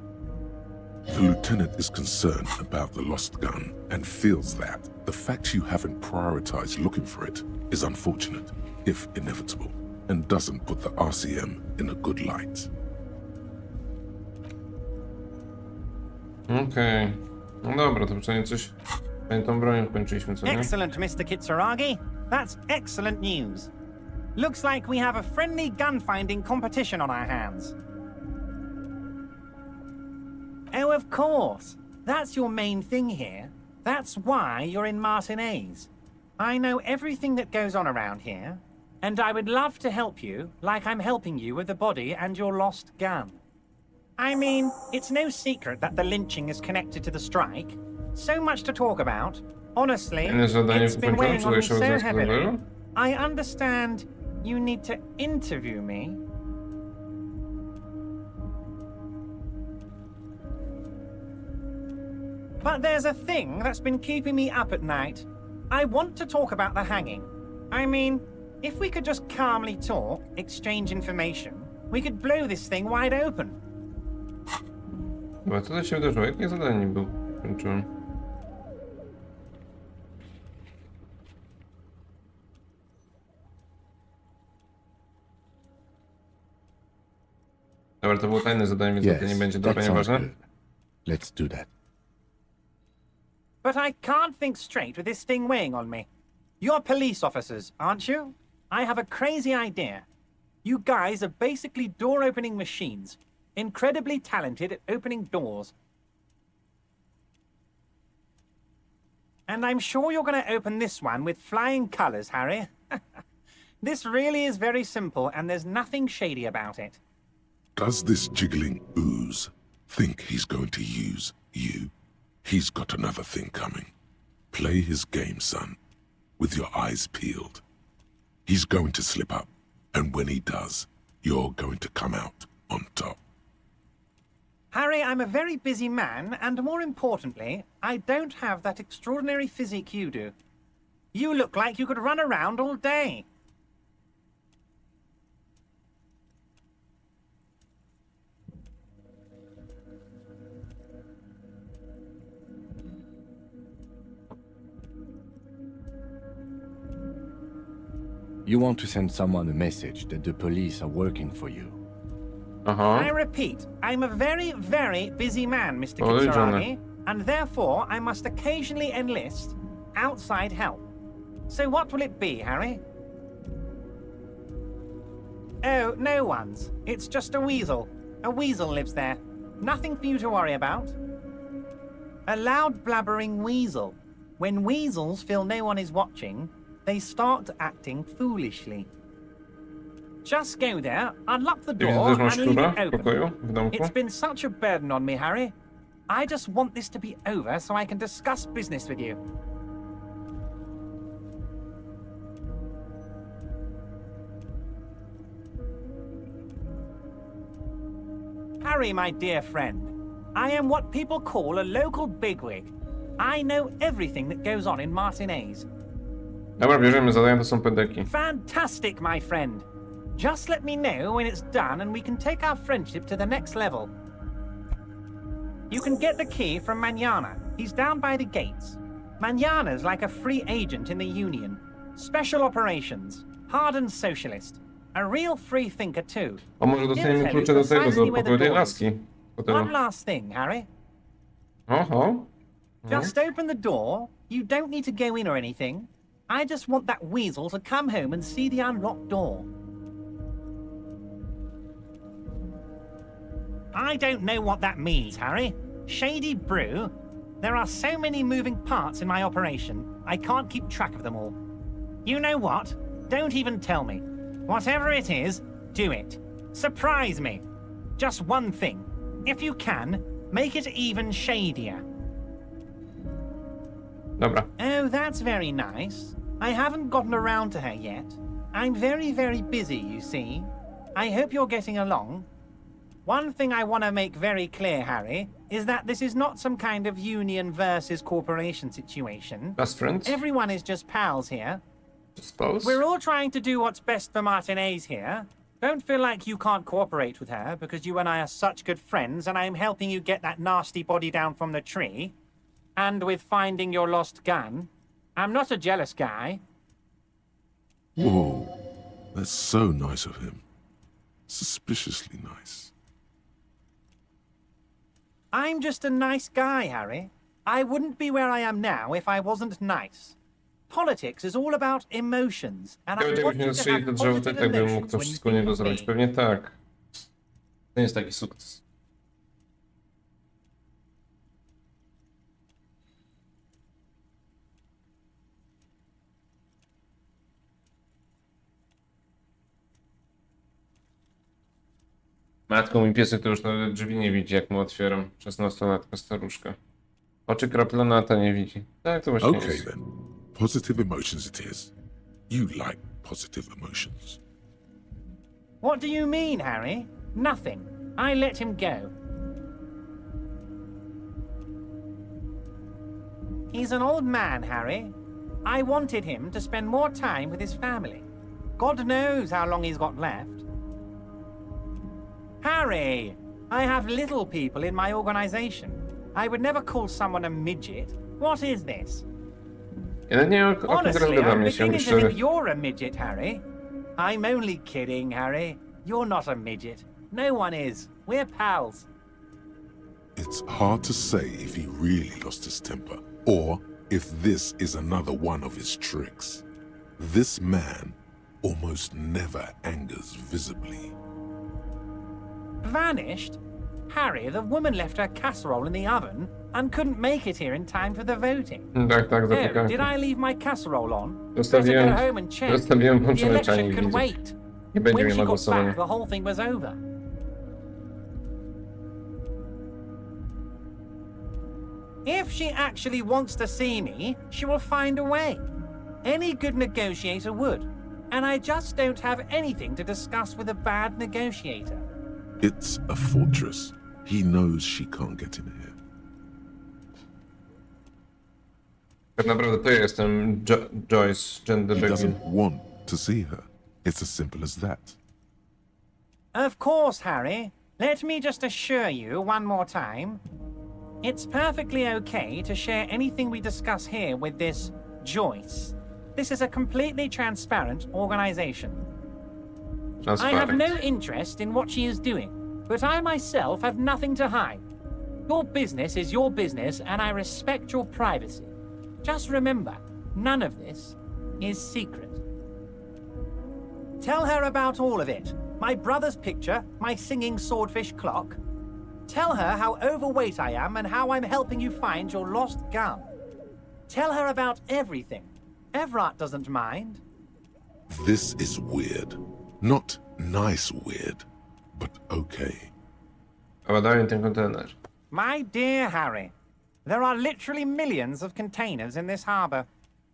The lieutenant is concerned about the lost gun and feels that the fact you haven't prioritized looking for it is unfortunate, if inevitable, and doesn't put the RCM in a good light. Okej. No dobra, to przynajmniej coś... Przynajmniej tą bronią kończyliśmy, co nie? Excellent, Mr. Kitsuragi. That's excellent news. Looks like we have a friendly gun-finding competition on our hands. Oh, of course. That's your main thing here. That's why you're in Martinez. I know everything that goes on around here, and I would love to help you like I'm helping you with the body and your lost gun. I mean, it's no secret that the lynching is connected to the strike. So much to talk about. Honestly, Inne zadanie it's been wykończone, weighing czy on me jeszcze so obowiązku heavily. zawodowego? I understand you need to interview me. But there's a thing that's been keeping me up at night. I want to talk about the hanging. I mean, if we could just calmly talk, exchange information, we could blow this thing wide open. Chyba co to się wydarzyło? Jakie zadanie był kończyłem? Dobra, to było tajne zadanie, więc to nie będzie dobra, that sounds nieważne. good. Let's do that. But I can't think straight with this thing weighing on me. You're police officers, aren't you? I have a crazy idea. You guys are basically door-opening machines. Incredibly talented at opening doors. And I'm sure you're going to open this one with flying colors, Harry. This really is very simple, and there's nothing shady about it. Does this jiggling ooze think he's going to use you? He's got another thing coming. Play his game, son, with your eyes peeled. He's going to slip up, and when he does, you're going to come out on top. Harry, I'm a very busy man, and more importantly, I don't have that extraordinary physique you do. You look like you could run around all day. You want to send someone a message that the police are working for you. I repeat, I'm a very, very busy man, Mr. Oj, Kitsuragi, and therefore I must occasionally enlist outside help. So what will it be, Harry? Oh, no one's. It's just a weasel. A weasel lives there. Nothing for you to worry about. A loud blabbering weasel. When weasels feel no one is watching, they start acting foolishly. Just go there, unlock the door, Widzę, że masz and leave szczura it w open. pokoju, w domku. It's been such a burden on me, Harry. I just want this to be over so I can discuss business with you. Harry, my dear friend, I am what people call a local bigwig. I know everything that goes on in Martinez. Dobra, bierzemy zadania, to są pedeki. Fantastic, my friend. Just let me know when it's done and we can take our friendship to the next level. You can get the key from Manana. He's down by the gates. Manana's like a free agent in the Union. Special operations. Hardened socialist. A real free thinker too. A może dostaniemy klucze do tego, do pokoju tej laski. One last thing, Harry. Oho. Just open the door. You don't need to go in or anything. I just want that weasel to come home and see the unlocked door. I don't know what that means, Harry. Shady brew? There are so many moving parts in my operation, I can't keep track of them all. You know what? Don't even tell me. Whatever it is, do it. Surprise me. Just one thing. If you can, make it even shadier. Dobra. Oh, that's very nice. I haven't gotten around to her yet. I'm very, very busy, you see. I hope you're getting along. One thing I want to make very clear, Harry, is that this is not some kind of union versus corporation situation. Best friends? Everyone is just pals here. Suppose. We're all trying to do what's best for Martinez here. Don't feel like you can't cooperate with her because you and I are such good friends and I'm helping you get that nasty body down from the tree. And with finding your lost gun. I'm not a jealous guy. Whoa, that's so nice of him. Suspiciously nice. I'm just a nice guy, Harry. I wouldn't be where I am now if I wasn't nice. Politics is all about emotions, and I Ciekawe, want jakbyśmy you to zastrzeli have to drzewo, positive tak bym mógł emotions to when you wszystko think niego of zrobić. me. Pewnie tak. To nie jest taki sukces. Matką mi piesek to już nawet drzwi nie widzi, jak mu otwieram. 16-latka staruszka. Oczy kraplonata nie widzi. Tak to właśnie Okay jest. then. Positive emotions it is. You like positive emotions. What do you mean, Harry? Nothing. I let him go. He's an old man, Harry. I wanted him to spend more time with his family. God knows how long he's got left. Harry! I have little people in my organization. I would never call someone a midget. What is this? Ja nawet nie wiem, o kim teraz Honestly, gada I'm mnie się beginning to szczerze. think you're a midget, Harry. I'm only kidding, Harry. You're not a midget. No one is. We're pals. It's hard to say if he really lost his temper, or if this is another one of his tricks. This man almost never angers visibly. Vanished? Harry, the woman left her casserole in the oven and couldn't make it here in time for the voting. Tak, tak, Oh, did zapiekanka. I leave my casserole on? Zostawiłem- Better go home and check. zostawiłem The włączony election czajnik, can widzę. wait. Nie będzie When mnie she na got głosowanie. back, the whole thing was over. If she actually wants to see me, she will find a way. Any good negotiator would. And I just don't have anything to discuss with a bad negotiator. It's a fortress. He knows she can't get in here. Tak naprawdę to ja jestem Joyce, gender He begin. doesn't want to see her. It's as simple as that. Of course, Harry. Let me just assure you one more time. It's perfectly okay to share anything we discuss here with this Joyce. This is a completely transparent organization. I have no interest in what she is doing, but I myself have nothing to hide. Your business is your business, and I respect your privacy. Just remember, none of this is secret. Tell her about all of it. My brother's picture, my singing swordfish clock. Tell her how overweight I am and how I'm helping you find your lost gun. Tell her about everything. Evrat doesn't mind. This is weird. Not nice weird, but okay. Badają ten kontener. My dear Harry, there are literally millions of containers in this harbor.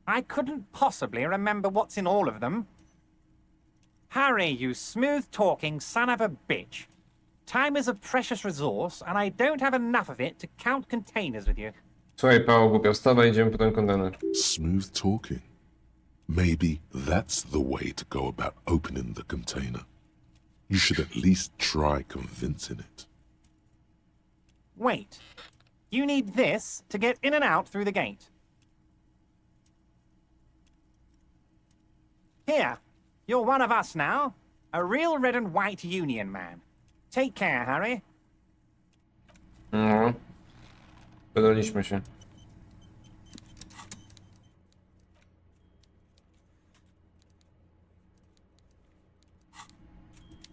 I couldn't possibly remember what's in all of them. Harry, you smooth-talking son of a bitch. Time is a precious resource, and I don't have enough of it to count containers with you. Słuchaj, Paweł, głupia, wstawaj, idziemy po ten kontener. Smooth talking. Maybe that's the way to go about opening the container. You should at least try convincing it. Wait. You need this to get in and out through the gate. Here. You're one of us now. A real red and white union man. Take care, Harry. No. Dodaliśmy się.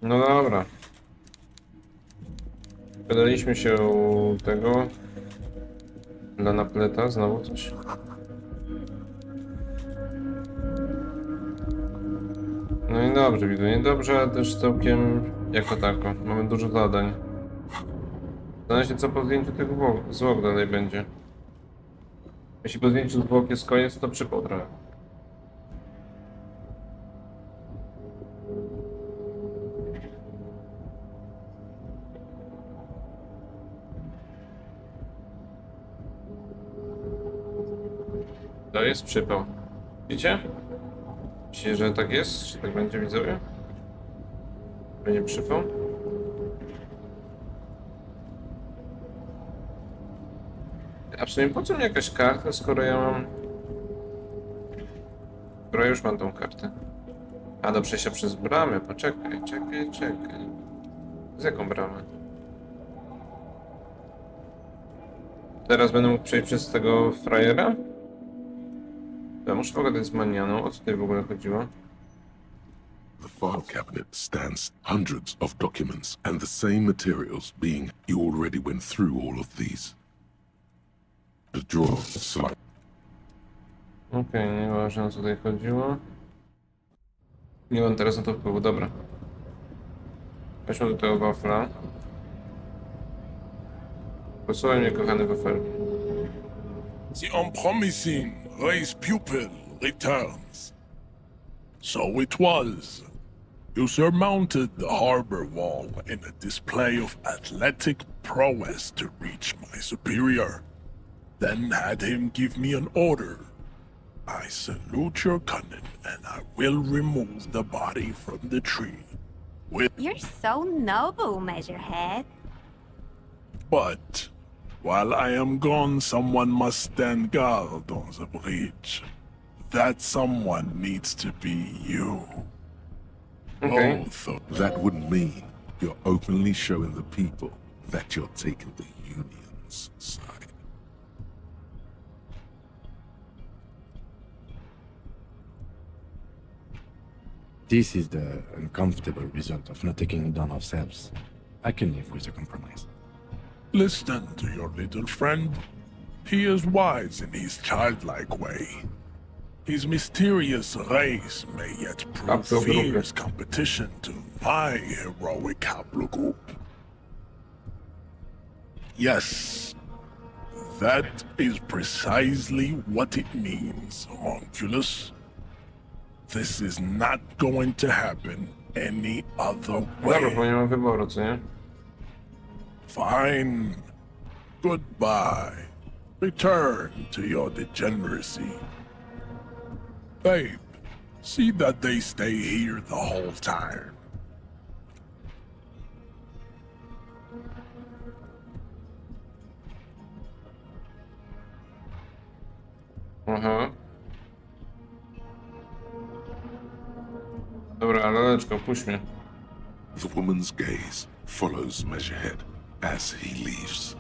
No dobra. Wydaliśmy się u tego. Dla napleta, znowu coś. No i dobrze, widzę. Niedobrze, ale też całkiem jako tako. Mamy dużo zadań. Zastanawiam się, co po zdjęciu tych zwłok dalej będzie. Jeśli po zdjęciu zwłok jest koniec, to przypał trochę. To jest przypał. Widzicie? Myślicie, że tak jest? Czy tak będzie, widzowie? Będzie przypał? A przynajmniej po co mi jakaś karta, skoro ja mam... Skoro ja już mam tą kartę. A, do przejścia przez bramę. Poczekaj. Z jaką bramę? Teraz będę mógł przejść przez tego frajera? Ja muszę pogadać z Manianą. O co tutaj w ogóle chodziło? The file cabinet stands hundreds of documents and the same materials, being you already went through all of these. The drawer select. Okej, nieważne o co tutaj chodziło. Nie mam teraz na to wpływu, dobra. Weźmy do tego wafla. Posłuchaj mnie, kochany wafelki. The unpromising race pupil returns. So it was. You surmounted the harbor wall in a display of athletic prowess to reach my superior. Then had him give me an order. I salute your cunning, and I will remove the body from the tree. You're so noble, Measurehead. But while I am gone, someone must stand guard on the bridge. That someone needs to be you. Okay. That would mean you're openly showing the people that you're taking the Union's side. This is the uncomfortable result of not taking it on ourselves. I can live with a compromise. Listen to your little friend. He is wise in his childlike way. His mysterious race may yet prove fierce competition to my heroic haplogroup. Yes, that is precisely what it means, homunculus. This is not going to happen any other Dobra, bo way. nie mam wyboru, co nie? Fine. Goodbye. Return to your degeneracy. Babe, see that they stay here the whole time. Aha. Dobra, laleczko, puść mnie. The woman's gaze follows Measurehead as he leaves.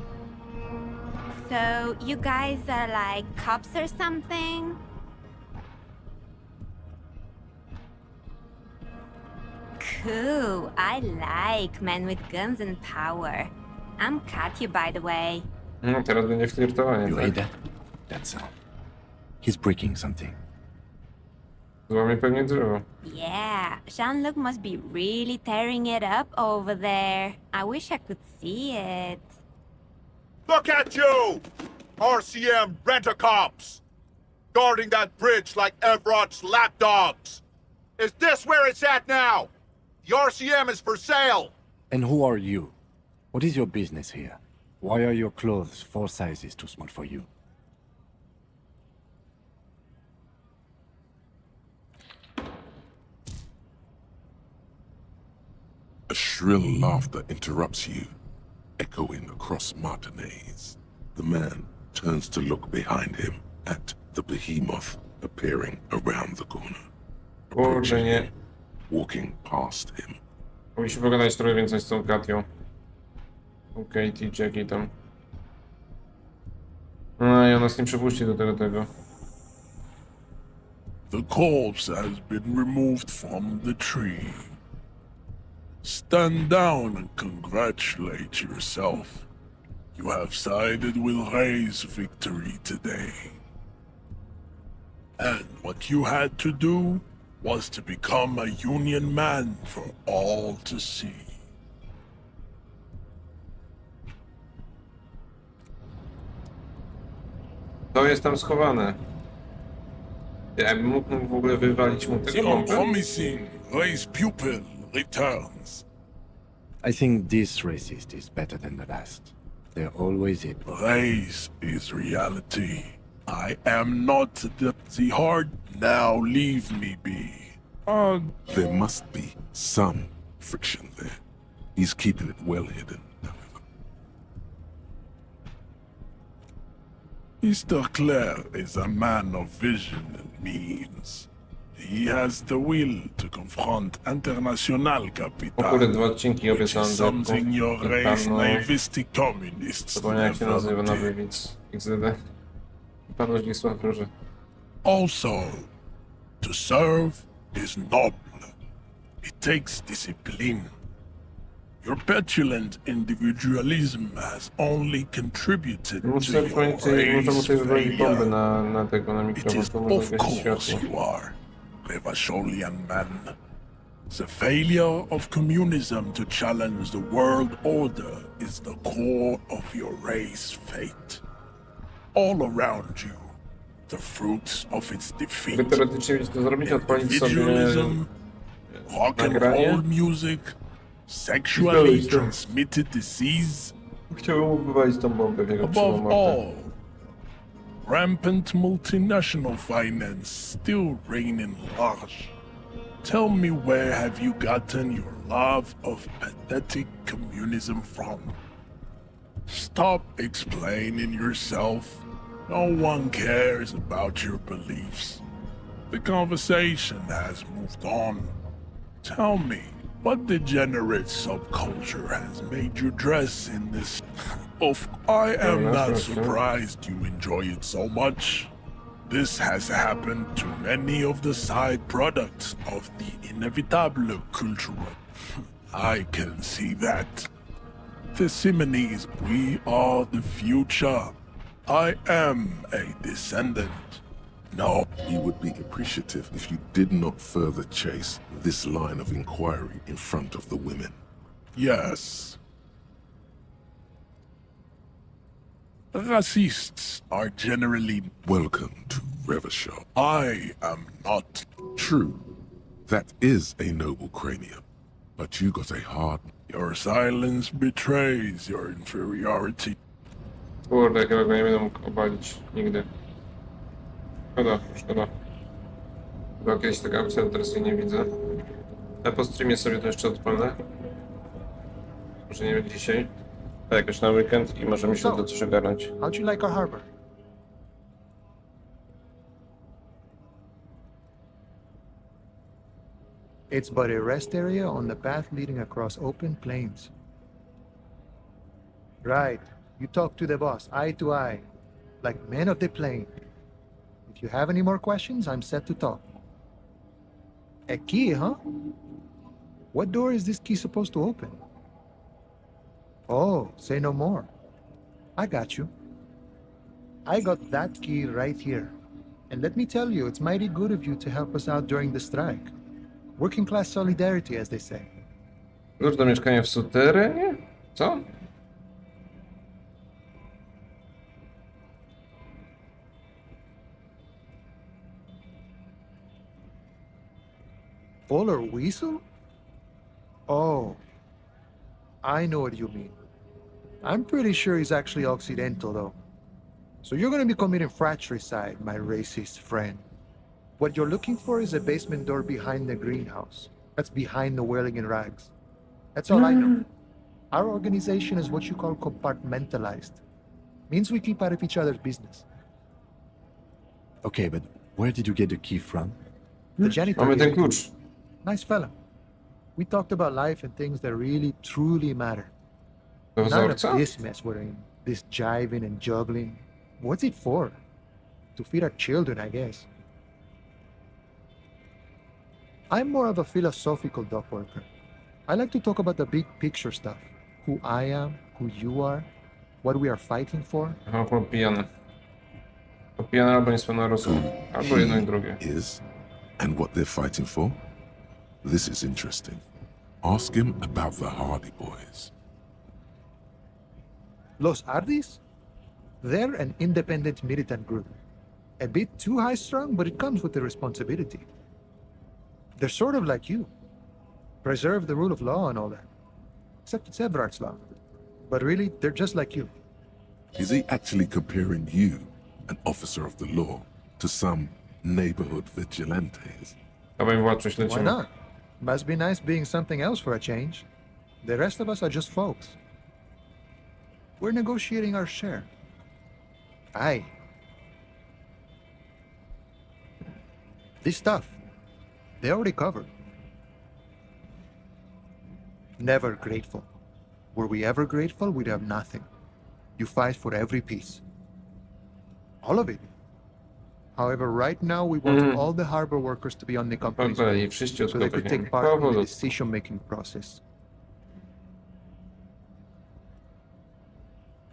So, you guys are like cops or something? Cool. I like men with guns and power. I'm Katya, by the way. No, teraz będzie flirtowanie, You tak? heard that? That sound. He's breaking something. Złamie pewnie drzewo. Yeah, Jean-Luc must be really tearing it up over there. I wish I could see it. Look at you! RCM rent-a-cops! Guarding that bridge like Evrat's lapdogs! Is this where it's at now? The RCM is for sale! And who are you? What is your business here? Why are your clothes 4 sizes too small for you? A shrill laughter interrupts you, echoing across Martinez. The man turns to look behind him at the behemoth appearing around the corner. Kurczę, nie. Walking past him. Musimy pogadać trochę więcej z tą Katią. Okej, Jackie tam. No i ona nas nie przepuści do tego. The corpse has been removed from the tree. Stand down and congratulate yourself. You have sided with Ray's victory today. And what you had to do was to become a Union man for all to see. To jest tam schowane. Jakbym mógł w ogóle wywalić mu The tego bombę. unpromising Ray's pupil returns. I think this racist is better than the last. They're always it. Race is reality. I am not the hard. Now leave me be. There must be some friction there. He's keeping it well hidden, however. Mr. Clare is a man of vision and means. He has the will to confront international O capital. kurde, 2 odcinki Which obiecane is do something your race naivistic communists Zapomniałem jak się never nazywa did. nowy widz XD. Padło Zdzisław Róży. Also, to serve is noble. It takes discipline. Your petulant individualism has only contributed to Muszę sobie your przypomnieć, czy można mu race sobie wywalić bombę failure. na tego, na It mikrofon, is to można of gasić course światło. you are, Revacholian man. The failure of communism to challenge the world order is the core of your race's fate. All around you, the fruits of its defeat. By teoretycznie mieć to zrobić, odpalić sobie Individualism, rock and nagranie. roll music, sexually transmitted disease, Chciałbym wywalić tą bombę w jego above przymordę. all, rampant multinational finance still reigning large. Tell me, where have you gotten your love of pathetic communism from? Stop explaining yourself. No one cares about your beliefs. The conversation has moved on. Tell me, what degenerate subculture has made you dress in this? I am not surprised you enjoy it so much. This has happened to many of the side products of the inevitable culture. I can see that. The Simonees, we are the future. I am a descendant. No, He would be appreciative if you did not further chase this line of inquiry in front of the women. yes. Racists are generally. Welcome to Revachol. I am not. True, that is a noble cranium, but you got a hard. Your silence betrays your inferiority. Kurde, chyba go nie będę mógł obalić nigdy. Szkoda, szkoda. Była kiedyś taka opcja, ale teraz jej nie widzę. Ja po streamie sobie to jeszcze odpalę. Może nie dzisiaj. A jakoś na weekend i możemy się do coś ogarnąć. How'd you like our harbor? It's but a rest area on the path leading across open plains. Right. You talk to the boss, eye to eye, like men of the plain. If you have any more questions, I'm set to talk. A key, huh? What door is this key supposed to open? Oh, say no more. I got you. I got that key right here. And let me tell you, it's mighty good of you to help us out during the strike. Working class solidarity, as they say. Klucz do mieszkania w suterenie? Co? Fuller Weasel? Oh, I know what you mean. I'm pretty sure he's actually Occidental, though. So you're gonna be committing fratricide, my racist friend. What you're looking for is a basement door behind the greenhouse. That's behind the whirling in rags. That's all I know. Our organization is what you call compartmentalized. Means we keep out of each other's business. Okay, but where did you get the key from? The janitor. Mamy gave ten it to me. klucz. Nice fella. We talked about life and things that really, truly matter. Do None of wzorca? this mess we're in. This jiving and juggling. What's it for? To feed our children, I guess. I'm more of a philosophical dock worker. I like to talk about the big picture stuff. Who I am, who you are, what we are fighting for. Aha, chłop pijany. To pijany albo niespełna rozumu. Albo jedno i drugie. Is and what they're fighting for? This is interesting. Ask him about the Hardy Boys. Los Ardis? They're an independent militant group. A bit too high-strung, but it comes with the responsibility. They're sort of like you. Preserve the rule of law and all that. Except it's Evrat's law. But really, they're just like you. Is he actually comparing you, an officer of the law, to some neighborhood vigilantes? Dawaj władczość, Why lecimy. not? Must be nice being something else for a change. The rest of us are just folks. We're negotiating our share. Aye. This stuff, they already covered. Never grateful. Were we ever grateful, we'd have nothing. You fight for every piece. All of it. However, right now we want all the harbor workers to be on the company's Dobra, i board, wszyscy so they could take part in the decision-making process.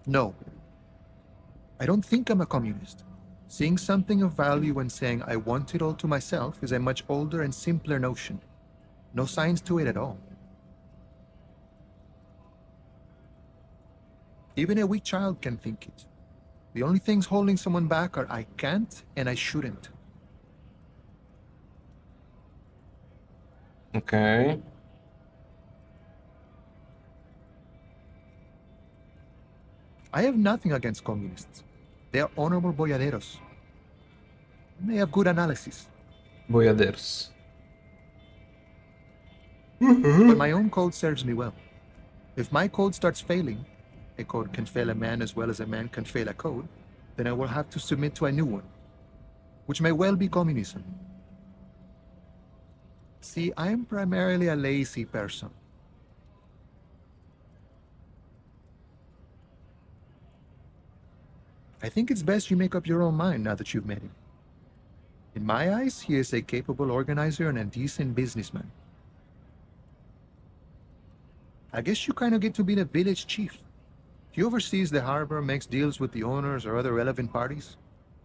No. I don't think I'm a communist. Seeing something of value and saying I want it all to myself is a much older and simpler notion. No science to it at all. Even a weak child can think it. The only things holding someone back are I can't and I shouldn't. Okej. I have nothing against communists. They are honorable boyaderos. They have good analysis. Bojaders. But my own code serves me well. If my code starts failing, a code can fail a man as well as a man can fail a code, then I will have to submit to a new one, which may well be communism. See, I am primarily a lazy person. I think it's best you make up your own mind now that you've met him. In my eyes, he is a capable organizer and a decent businessman. I guess you kind of get to be the village chief. He oversees the harbor, makes deals with the owners or other relevant parties,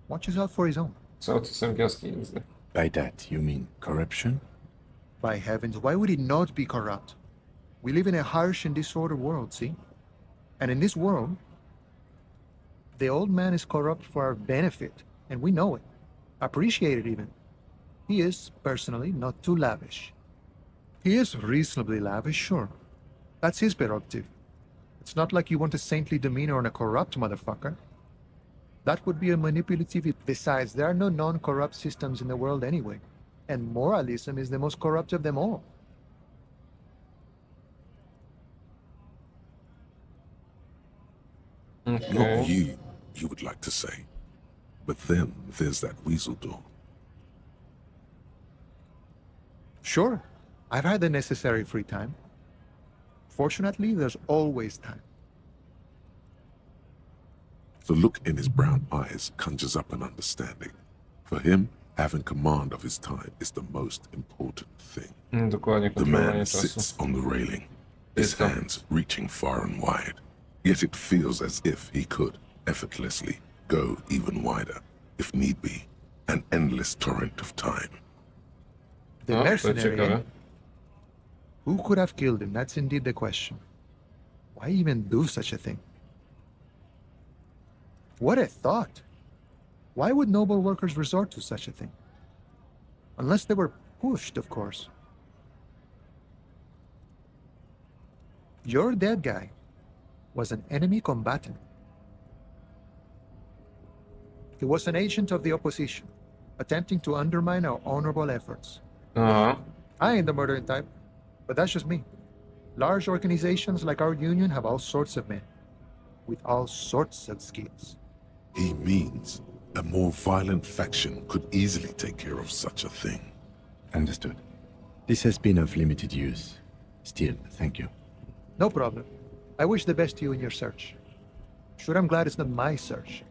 watches out for his own. Co to są wioski? By that, you mean corruption? By heavens, why would he not be corrupt? We live in a harsh and disordered world, see? And in this world, the old man is corrupt for our benefit, and we know it. Appreciate it even. He is, personally, not too lavish. He is reasonably lavish, sure. That's his prerogative. It's not like you want a saintly demeanor on a corrupt motherfucker. That would be a manipulative. Besides, there are no non-corrupt systems in the world anyway. And moralism is the most corrupt of them all. Not you would like to say. But then there's that weasel door. Sure, I've had the necessary free time. Fortunately, there's always time. The look in his brown eyes conjures up an understanding. For him, having command of his time is the most important thing. Dokładnie, The man kontrolowanie czasu. sits on the railing, his Jest to. hands reaching far and wide. Yet it feels as if he could, effortlessly, go even wider, if need be, an endless torrent of time. The No, to mercenary, eh? ciekawe. Who could have killed him? That's indeed the question. Why even do such a thing? What a thought! Why would noble workers resort to such a thing? Unless they were pushed, of course. Your dead guy was an enemy combatant. He was an agent of the opposition, attempting to undermine our honorable efforts. Aha. I ain't the murdering type, but that's just me. Large organizations like our union have all sorts of men, with all sorts of skills. He means a more violent faction could easily take care of such a thing. Understood. This has been of limited use. Still, thank you. No problem. I wish the best to you in your search. Sure, I'm glad it's not my search.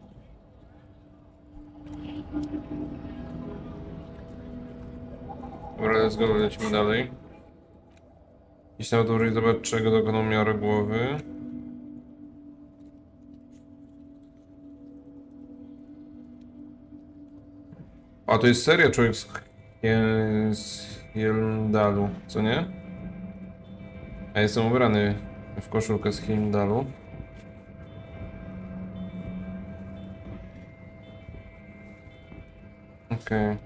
Dobra, let's go, lecimy dalej. Iść na dół i zobacz, czego dokonał miarę głowy. A to jest seria człowiek z Heimdalu, co nie? A jestem ubrany w koszulkę z Heimdalu. Okej.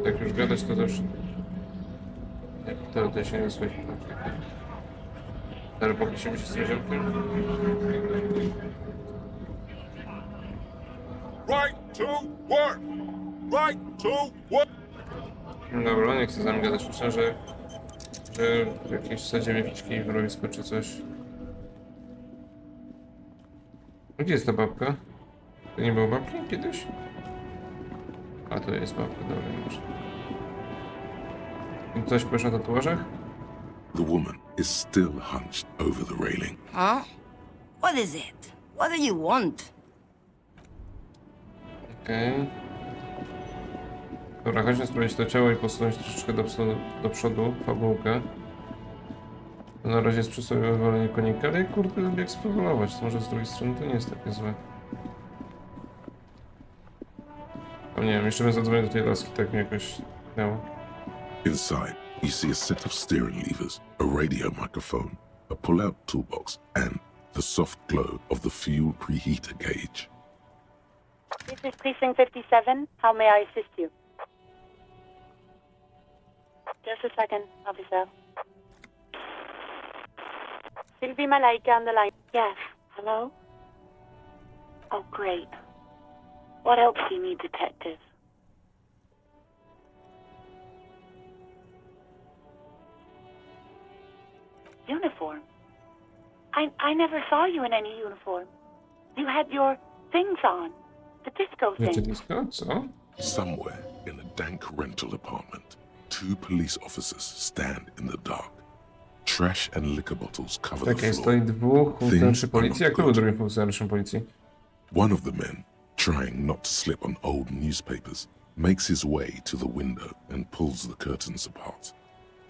Jak już gadać, to też... Teoretycznie nie słychać. Teraz poprosimy się z tym ziomkiem. Right to work! Right to work! Dobra, nie chcę z nami gadać. Myślę, że jakieś sadzie wiczki w mrowisku czy coś. Gdzie jest ta babka? To nie było babki kiedyś? A to jest babka, dobra, nie muszę. I coś powiesz o tatuażach? The woman is still hunched over the railing. Huh? What is it? What do you want? Okej. Dobra, chodźmy sprawdzić to ciało i posunąć troszeczkę do przodu fabułkę. To na razie jest przysłowiowe wywalenie konika, ale kurde lubię eksplorować, to może z drugiej strony to nie jest takie złe. Zapomniałem, jeszcze bym zadzwonił do tej laski, tak mi jakoś miało. Inside, you see a set of steering levers, a radio microphone, a pull-out toolbox, and the soft glow of the fuel preheater gauge. This is Precinct 57. How may I assist you? Just a second, officer. Sylvie Malaika on the line. Yes. Hello? Oh, great. What else do you need, detective? Uniform? I never saw you in any uniform. You had your things on. The disco Wiecie thing. disco? Co? Somewhere in a dank rental apartment, two police officers stand in the dark. Trash and liquor bottles cover the Czekaj, floor. stoi dwóch funkcjonariuszy Things are policji. not Jak to był good. drugim funkcjonariuszem policji? One of the men, trying not to slip on old newspapers, makes his way to the window and pulls the curtains apart.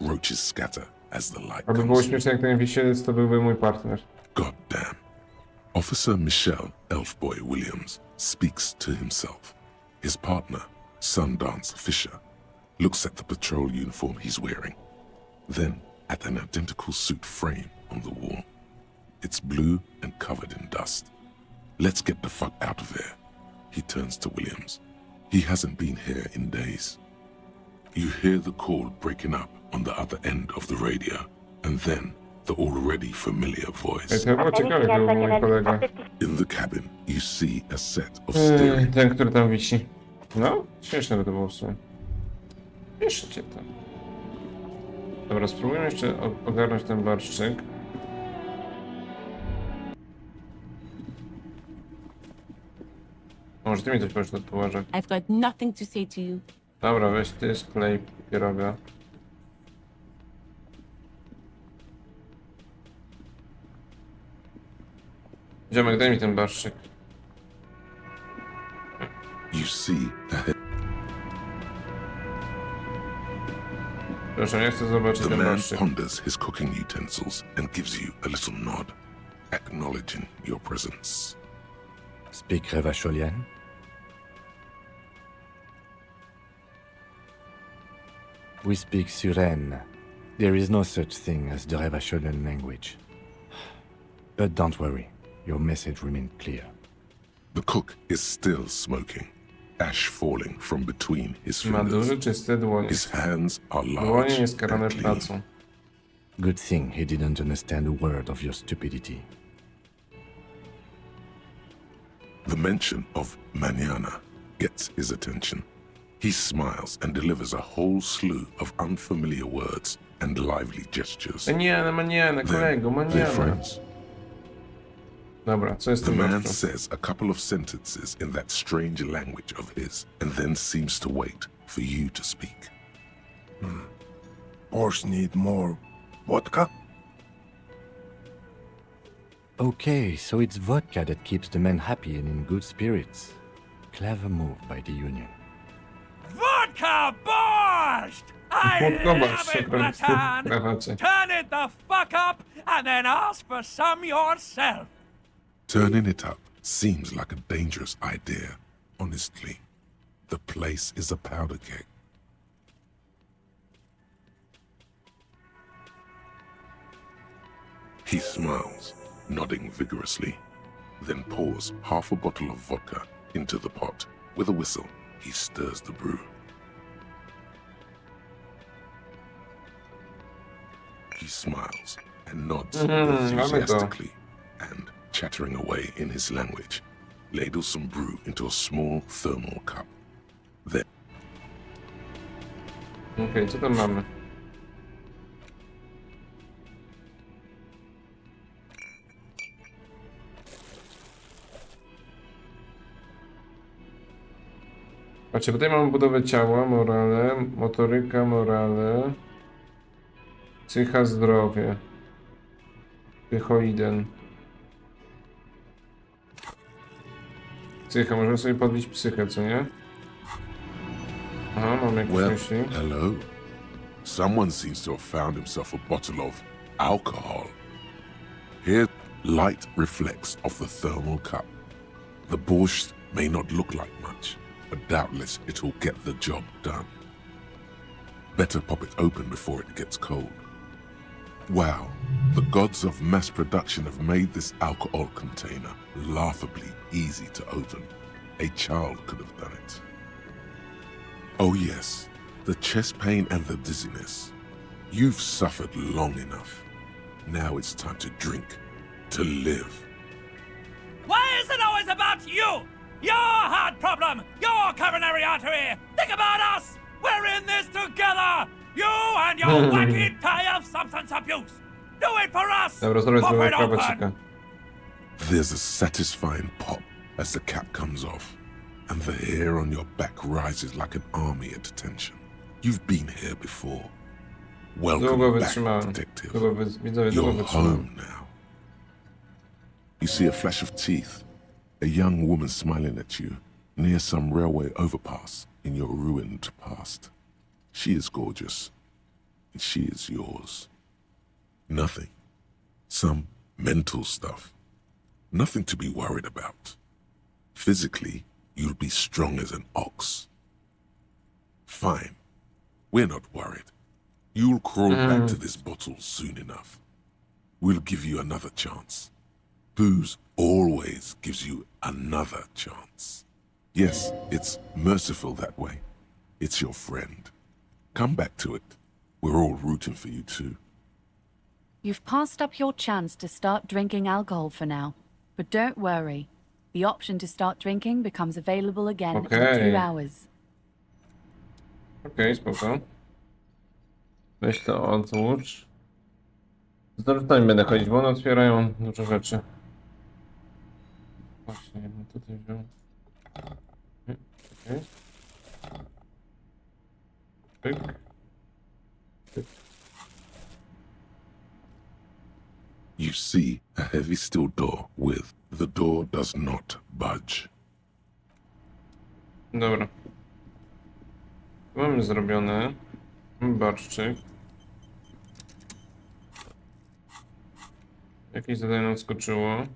Roaches scatter as the light Aby było comes in. śmieszne, jak ten wisielec to byłby mój partner. God damn. Officer Michelle Elfboy Williams speaks to himself. His partner, Sundance Fisher, looks at the patrol uniform he's wearing, then at an identical suit frame on the wall. It's blue and covered in dust. Let's get the fuck out of here. He turns to Williams. He hasn't been here in days. You hear the call breaking up on the other end of the radio, and then the already familiar Ej, voice. to było ciekawe, jak był mój kolega. In the cabin, you see a set of steering. Ten, który tam wisi. No, śmieszne by to było w sumie. Piszcie to. Dobra, spróbujmy jeszcze ogarnąć ten barszczyk. Może ty mi coś powiesz na poważek. I've got nothing to say to you. Dobra, weź ty sklej pieroga. Ziomek, daj mi ten barszczyk. You see a head. Proszę, nie chcę zobaczyć The ten man barszczyk. ponders his cooking utensils and gives you a little nod, acknowledging your presence. Speak Revacholian? We speak Suren. There is no such thing as the Revacholian language. But don't worry, your message remained clear. The cook is still smoking, ash falling from between his Ma fingers. duże, czyste dłonie. His hands are Dłonie large nieskarane and clean. pracą. Good thing he didn't understand a word of your stupidity. The mention of mañana gets his attention. He smiles and delivers a whole slew of unfamiliar words and lively gestures. Maniana, kolego, Then they're maniana. friends. Dobra, co jest w The tym man barszczu? says a couple of sentences in that strange language of his and then seems to wait for you to speak. Boss need more vodka? Okay, so it's vodka that keeps the men happy and in good spirits. Clever move by the Union. Vodka borscht! I Słodko love barszczyk, it, Bratan! krawacie. Turn it the fuck up and then ask for some yourself. Turning it up seems like a dangerous idea. Honestly, the place is a powder keg. He smiles, nodding vigorously, then pours half a bottle of vodka into the pot. With a whistle, he stirs the brew. He smiles and nods enthusiastically, and, chattering away in his language, ladles some brew into a small thermal cup. Then Okej, co tam mamy? Patrzcie, tutaj mamy budowę ciała, morale, motoryka, morale, psycha, zdrowie, psychoiden. Psycha, możemy sobie podbić psychę, co nie? Aha, mamy jakieś well, myśli. hello. Someone seems to have found himself a bottle of alcohol. Here, light reflects off the thermal cup. The borscht may not look like much, but doubtless it'll get the job done. Better pop it open before it gets cold. Wow, the gods of mass production have made this alcohol container laughably easy to open. A child could have done it. Oh yes, the chest pain and the dizziness. You've suffered long enough. Now it's time to drink, to live. Why is it always about you? Your heart problem, your coronary artery. Think about us. We're in this together. You and your wacky tie of substance abuse. Do it for us. Dobra, zrobię Pop sobie it open. krawacika. There's a satisfying pop as the cap comes off, and the hair on your back rises like an army at attention. You've been here before. Długo Welcome back, wytrzymałem. detective. Widzowie, długo You're wytrzymałem. home now. You see a flash of teeth, a young woman smiling at you near some railway overpass in your ruined past. She is gorgeous, and she is yours. Nothing. Some mental stuff. Nothing to be worried about. Physically, you'll be strong as an ox. Fine. We're not worried. You'll crawl back to this bottle soon enough. We'll give you another chance. Booze always gives you another chance. Yes, it's merciful that way. It's your friend. Come back to it. We're all rooting for you too. You've passed up your chance to start drinking alcohol for now. But don't worry. The option to start drinking becomes available again in 2 hours. Okej, spoko. Weź to odłóż. Z dortami będę chodzić, bo one otwierają dużo rzeczy. Właśnie, ja bym tutaj wziął. Okej. Pyk. Pyk. You see a heavy steel door with the door does not budge. Dobra. Tu mamy zrobione. Barszczyk. Jakieś zadanie nam skoczyło.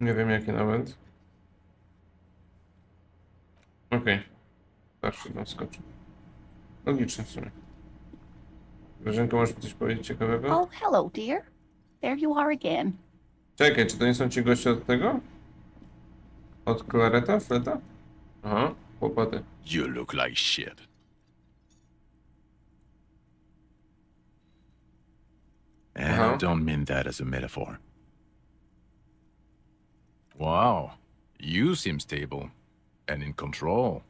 Nie wiem jakie nawet. Okej. Barszczyk nam skoczył. Logiczne w sumie. Grażynko, możesz mi coś powiedzieć ciekawego? Oh, hello, dear. There you are again. Czekaj, czy to nie są ci goście od tego? Od Klareta? Fleta? Aha, chłopaty. You look like shit. And I don't mean that as a metaphor. Wow, you seem stable and in control.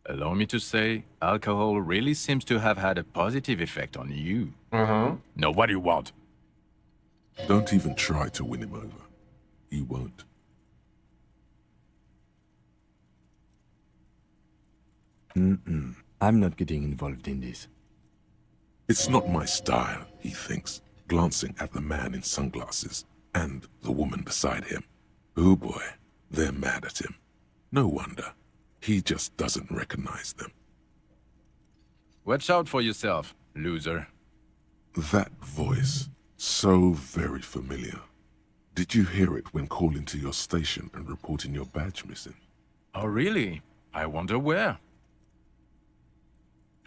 Allow me to say, alcohol really seems to have had a positive effect on you. Now, what do you want? Don't even try to win him over. He won't. I'm not getting involved in this. It's not my style, he thinks, glancing at the man in sunglasses and the woman beside him. Oh boy, they're mad at him. No wonder. He just doesn't recognize them. Watch out for yourself, loser. That voice, so very familiar. Did you hear it when calling to your station and reporting your badge missing? Oh, really? I wonder where.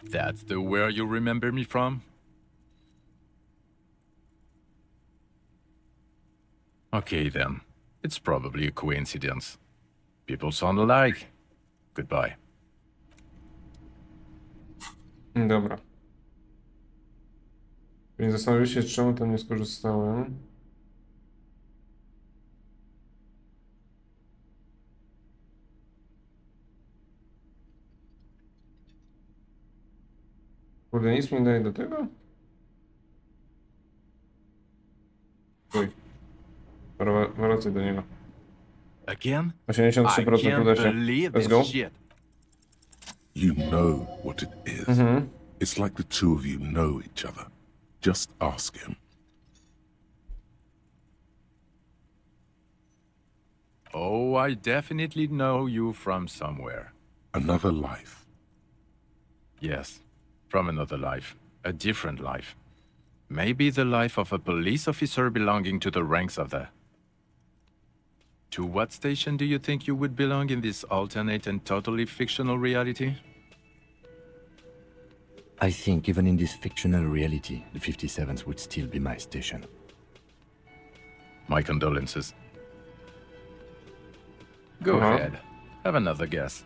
That's the where you remember me from? Okay, then. It's probably a coincidence. People sound alike. Goodbye. Dobra. Więc zastanowię się, czemu tam nie skorzystałem. Kurde, nic mi nie daje do tego? Uj. Wracaj do niego. Again? 83% uda się. Let's go. You know what it is. It's like the two of you know each other. Just ask him. Oh, I definitely know you from somewhere. Another life. Yes, from another life. A different life. maybe the life of a police officer belonging to the ranks of the... To what station do you think you would belong in this alternate and totally fictional reality? I think even in this fictional reality, the 57th would still be my station. My condolences. Go ahead. Have another guess.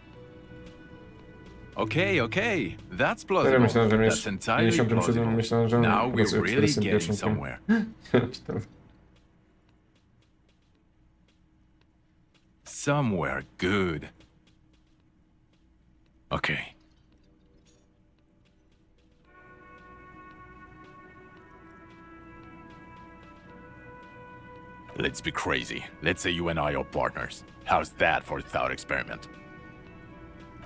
Okay, that's plausible. Myślałem, że That's entirely 57 plausible. myślałem, że Now we're pracuje w really 41 getting film. somewhere. Somewhere good. Okay. Let's be crazy. Let's say you and I are partners. How's that for a thought experiment?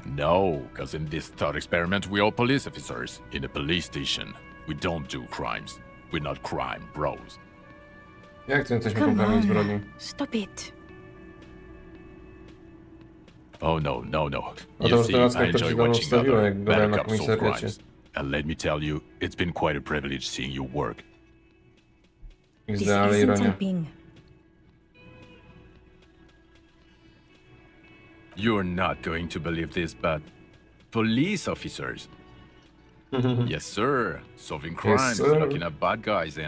No, because in this thought experiment, we are police officers in a police station. We don't do crimes. We're not crime bros. Jak to jesteśmy kumplami zbrodni? Stop it. Oh no. No to You już see, teraz I jak enjoy przeczytano watching wstawiła, other jak gadałem bad na cops solve komisariacie. crimes. And let me tell you, it's been quite a privilege seeing you work. This Ale isn't ironia. helping. You're not going to believe this, but police officers. Yes, sir. Solving crimes, sir. looking at bad guys,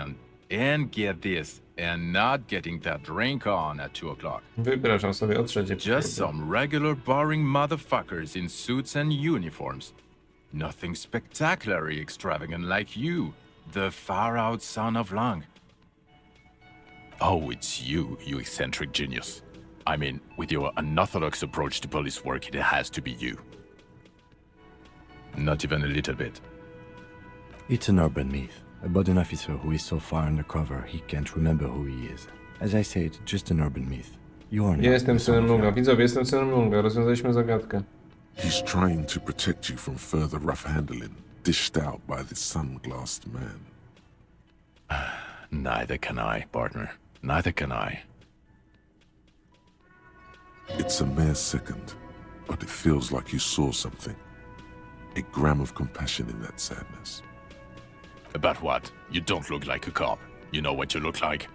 and get this, and not getting that drink on at 2 o'clock. Wypraszam sobie o trzeciej. Just some regular boring motherfuckers in suits and uniforms. Nothing spectacularly extravagant like you, the far-out son of Lang. Oh, it's you, you eccentric genius. I mean, with your unorthodox approach to police work, it has to be you. Not even a little bit. It's an urban myth about an officer who is so far undercover he can't remember who he is. As I said, just an urban myth. You are not. Ja jestem the son synem of Lunga. Lang. Widzowie, jestem synem Lunga. Rozwiązaliśmy zagadkę. He's trying to protect you from further rough handling, dished out by this sunglassed man. Neither can I, partner. Neither can I. It's a mere second, but it feels like you saw something. A gram of compassion in that sadness. About what? You don't look like a cop. You know what you look like?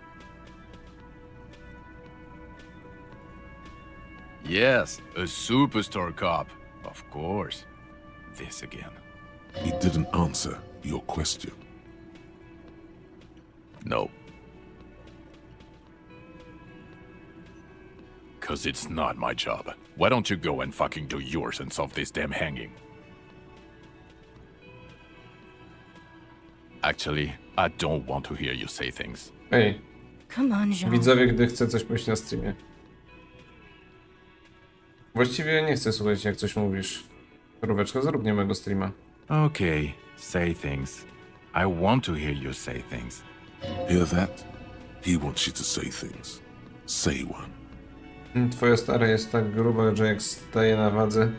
Yes, a superstar cop. Of course. This again. He didn't answer your question. No. Cause it's not my job. Why don't you go and fucking do yours and solve this damn hanging? Actually, I don't want to hear you say things. Ej, Come on, Jean. widzowie, gdy chcę coś powiedzieć na streamie. Właściwie nie chcę słuchać, jak coś mówisz. Róweczko, zrób nie mego streama. Okay, say things. I want to hear you say things. Hear that? He wants you to say things. Say one. Twoja stara jest tak gruba, że jak staje na wadze,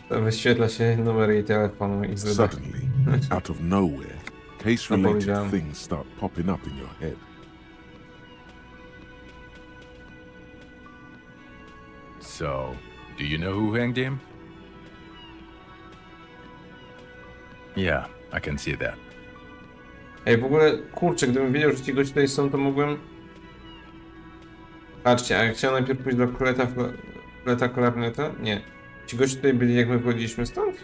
to wyświetla się numer jej telefonu i zrywa. Suddenly, out of nowhere, case-related things start popping up in your head. So, do you know who hanged him? Yeah, I can see that. Ej, w ogóle, kurczę, gdybym wiedział, że ci goście tutaj są, to mogłem... Patrzcie, a jak chciałem najpierw pójść do króleta klarneta? Nie. Ci goście tutaj byli, jak my wchodziliśmy stąd?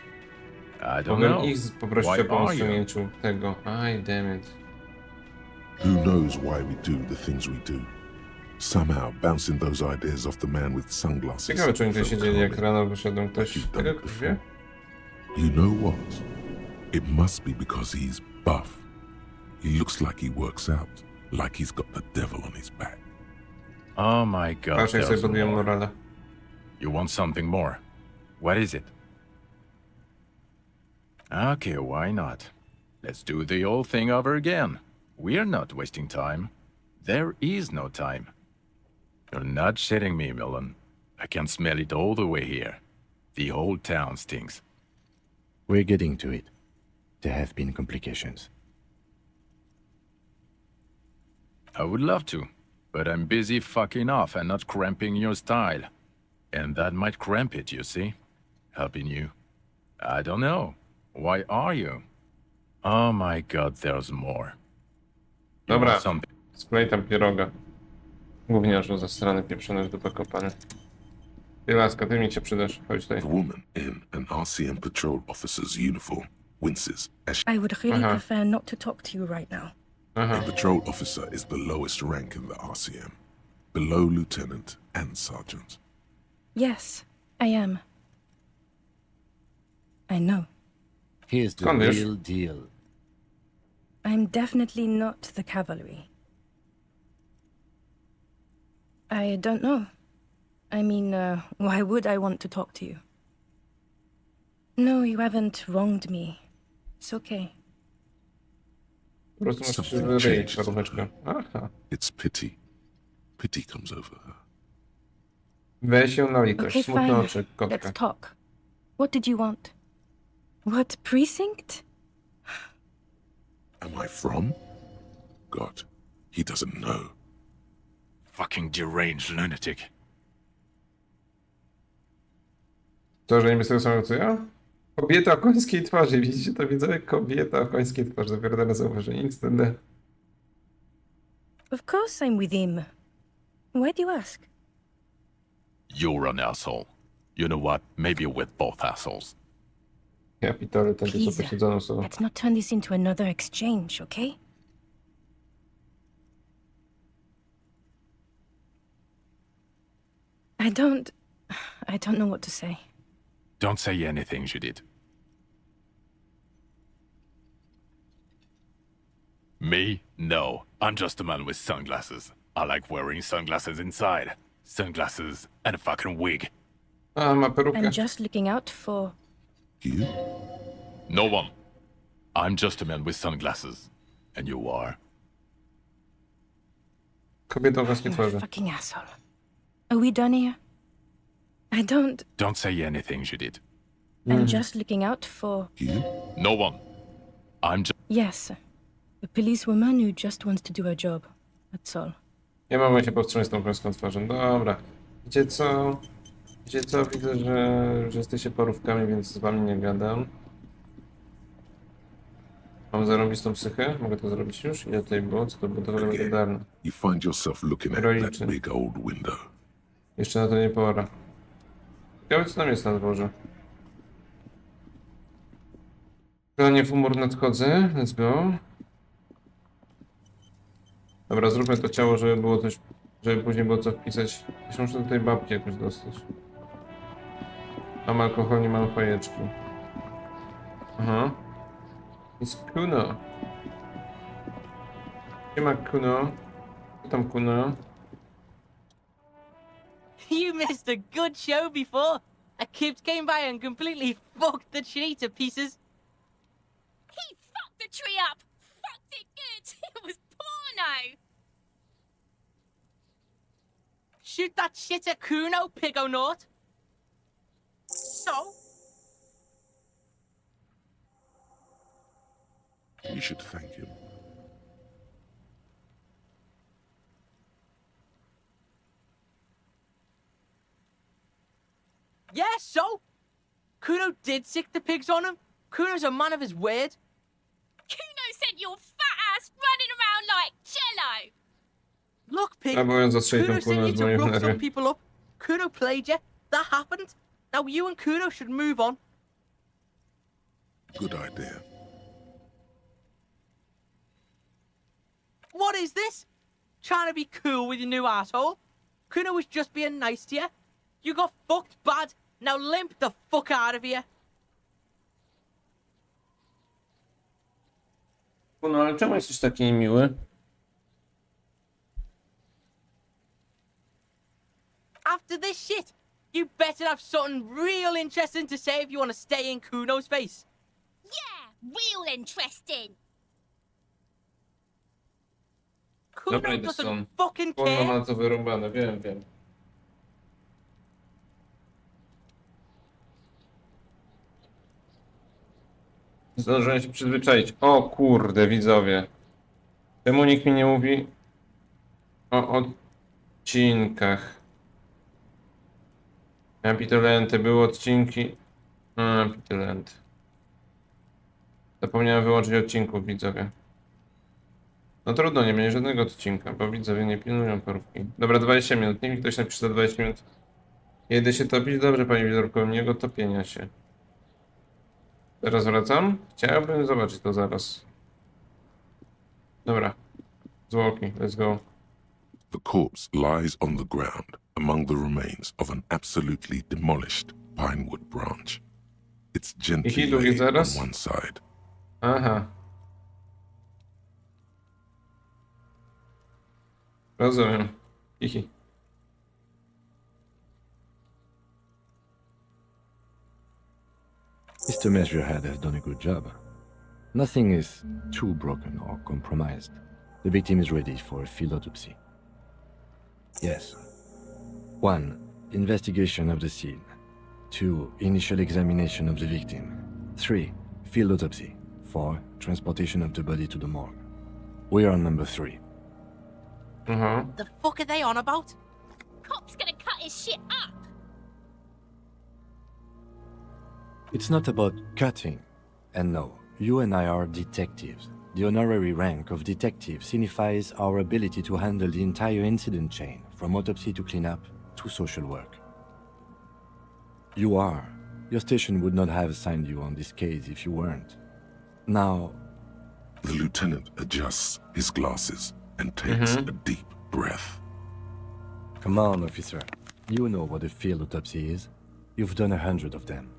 I don't Mogłem know. ich poprosić Why o pomoc w are you? osiągnięciu tego. Aj, damn it. Who knows why we do the things we do? Somehow, bouncing those ideas off the man with sunglasses. Ciekawe, czy oni tutaj felt siedzieli, jak calming. rano wyszedłem. Ktoś You've done tego it ktoś before. wie? You know what? It must be because he's buff. He looks like he works out, like he's got the devil on his back. Oh my god. Patrz, jak sobie there's podbiłem more. morale. You want something more? What is it? Okay, why not? Let's do the old thing over again. We're not wasting time. There is no time. You're not shitting me, Millen. I can smell it all the way here. The whole town stinks. We're getting to it. There have been complications. I would love to, but I'm busy fucking off and not cramping your style. And that might cramp it, you see? Helping you. I don't know. Why are you? Oh my god, there's more. You Dobra, want some? sklej tam pieroga. Gówniarzu ze strony pieprzony w dupę kopany. Ty laska, ty mi się przydasz. Chodź tutaj. The woman in an RCM patrol officer's uniform winces as she... I would really Uh-huh. prefer not to talk to you right now. A patrol officer is the lowest rank in the RCM, below lieutenant and sergeant. Yes, I am. I know. Here's the Skąd wiesz? real deal. I'm definitely not the cavalry. I don't know. I mean, why would I want to talk to you? No, you haven't wronged me. It's okay. Po prostu masz się Something wyryć, changes in paróweczka. her. Aha. It's pity. Pity comes over her. Weź ją na litość. Okay, Smutne fine. oczy, kotka. Let's talk. What did you want? What precinct? Am I from? God, he doesn't know. Fucking deranged lunatic. To, że niby sobie samego co ja? Kobieta o końskiej twarzy. Widzicie to, widzowie? Kobieta o końskiej twarzy. Dopiero teraz zauważyłem. Instant. Of course I'm with him. Why do you ask? You're an asshole. You know what? Maybe we're both assholes. Ja pitole, ten tu Please, sobie siedzoną są. let's not turn this into another exchange, okay? I don't know what to say. Don't say anything, Judith. Me? No. I'm just a man with sunglasses. I like wearing sunglasses inside. Sunglasses and a fucking wig. A, ma perukę. I'm just looking out for... You? No one. I'm just a man with sunglasses. And you are? Kobieta o końskiej You're a twarzy. fucking asshole. Are we done here? I don't... Don't say anything, Judith. I'm just looking out for... You? No one. I'm just... Yes. A policewoman who just wants to do her job. That's all. Nie mogę się powstrzymać z tą końską twarzą. Dobra. Wiecie co? Wiecie co? Widzę, że jesteście porówkami, więc z wami nie gadam. Mam zarobistą psychę? Mogę to zrobić już? Ile tutaj było? Co to było? To Again, legendarne. you find yourself looking at Heroiczny. that big old window. Jeszcze na to nie pora. Ciekawe, co tam jest na dworze. Planie w humor nadchodzę. Let's go. Dobra, zróbmy to ciało, żeby było coś... Żeby później było co wpisać. Jeszcze muszę do tej babki jakoś dostać. Mam alkohol, nie mam fajeczki. Aha. Jest Kuno. Nie ma Kuno. Co tam Kuno? You missed a good show before. A kid came by and completely fucked the tree to pieces. He fucked the tree up! Fucked it good! It was porno! Shoot that shit at Kuno, pig o naught. So? You should thank him. Yeah, so? Kuno did sick the pigs on him. Kuno's a man of his word. Kuno sent your fat ass running around like jello! Look, pig. A bo ją zastrzeli Kuno tą sent Kuno you z to moim rough some nerwie. people up. Kuno played you. That happened. Now you and Kuno should move on. Good idea. What is this? Trying to be cool with your new asshole? Kuno was just being nice to you. You got fucked bad. Now limp the fuck out of here. No ale czemu jesteś taki niemiły? After this shit, you better have something real interesting to say if you want to stay in Kuno's face. Yeah, real interesting. Kuno Dobra, idę doesn't stąd. fucking Kuno care. ma to wyrąbane, wiem. Zdążyłem się przyzwyczaić. O kurde, widzowie. Czemu nikt mi nie mówi o odcinkach? Kapitolenty, były odcinki. Kapitolenty. Zapomniałem wyłączyć odcinków, widzowie. No trudno, nie będzie żadnego odcinka, bo widzowie nie pilnują parówki. Dobra, 20 minut. Niech mi ktoś napisze za 20 minut. Jedę się topić? Dobrze, panie widzorku, nie go topienia się. Teraz wracam? Chciałbym zobaczyć to zaraz. Dobra. Zwłoki, let's go. The corpse lies on the ground among the remains of an absolutely demolished pinewood branch. It's gently laid on one side. Aha. Rozumiem. Hihi. Mr. Measurehead has done a good job. Nothing is too broken or compromised. The victim is ready for a field autopsy. Yes. 1. Investigation of the scene. 2. Initial examination of the victim. 3. Field autopsy. 4. Transportation of the body to the morgue. We are on number 3. The fuck are they on about? Cop's gonna cut his shit up. It's not about cutting. And no, you and I are detectives. The honorary rank of detective signifies our ability to handle the entire incident chain, from autopsy to cleanup to social work. You are. Your station would not have assigned you on this case if you weren't. Now... The lieutenant adjusts his glasses and takes a deep breath. Come on, officer. You know what a field autopsy is. You've done 100 of them.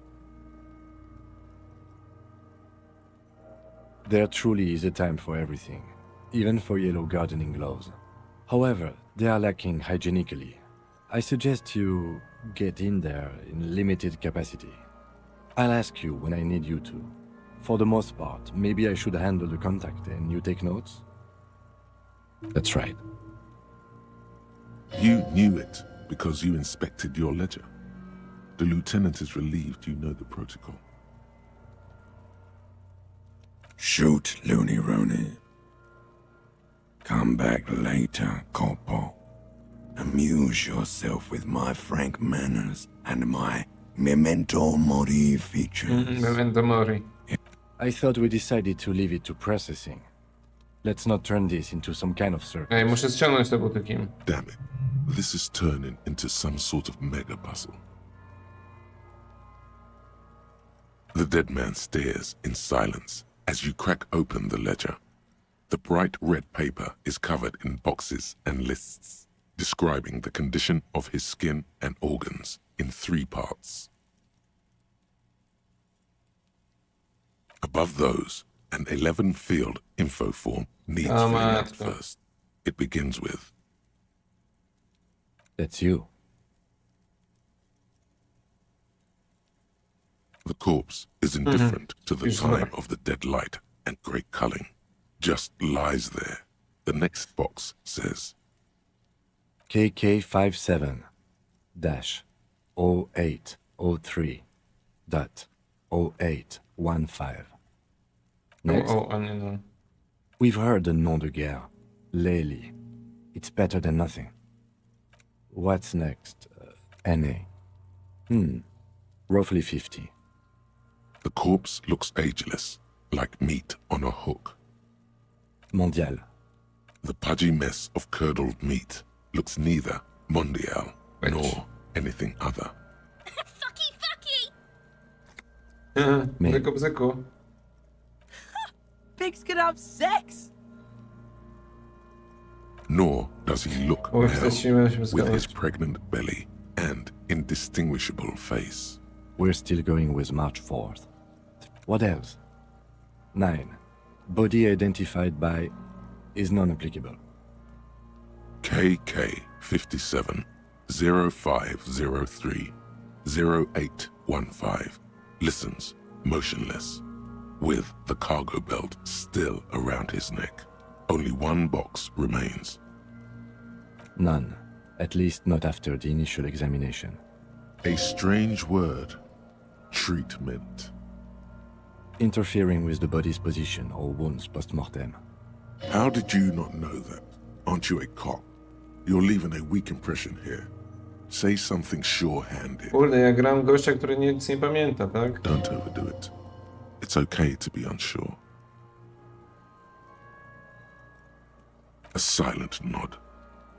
There truly is a time for everything, even for yellow gardening gloves. However, they are lacking hygienically. I suggest you get in there in limited capacity. I'll ask you when I need you to. For the most part, maybe I should handle the contact and you take notes? That's right. You knew it because you inspected your ledger. The lieutenant is relieved you know the protocol. Shoot, Looney Rooney. Come back later, Corporal. Amuse yourself with my frank manners and my memento mori features. Memento mori. I thought we decided to leave it to processing. Let's not turn this into some kind of circus. Ej, muszę ściągnąć te buty, Kim. Damn it. This is turning into some sort of mega puzzle. The dead man stares in silence as you crack open the ledger. The bright red paper is covered in boxes and lists, describing the condition of his skin and organs in 3 parts. Above those, an 11-field info form needs filling out first. It begins with... That's you. The corpse is indifferent to the time of the dead light and great culling. Just lies there. The next box says... KK57-0803.0815. Next. We've heard the nom de guerre. Lely. It's better than nothing. What's next? NA. Roughly 50. The corpse looks ageless, like meat on a hook. Mondial. The pudgy mess of curdled meat looks neither mondial nor anything other. Bzyku, bzyku. Pigs can have sex! Nor does he look well with his pregnant belly and indistinguishable face. We're still going with March 4th. What else? 9. Body identified by is non-applicable. KK57 0503 0815 listens motionless, with the cargo belt still around his neck. Only 1 box remains. None. At least not after the initial examination. A strange word. Treatment. Interfering with the body's position or wounds post-mortem. How did you not know that? Aren't you a cop? You're leaving a weak impression here. Say something sure-handed. Kurde, ja gram gościa, który nic nie pamięta, tak? Don't overdo it. It's It's okay to be unsure. A silent nod.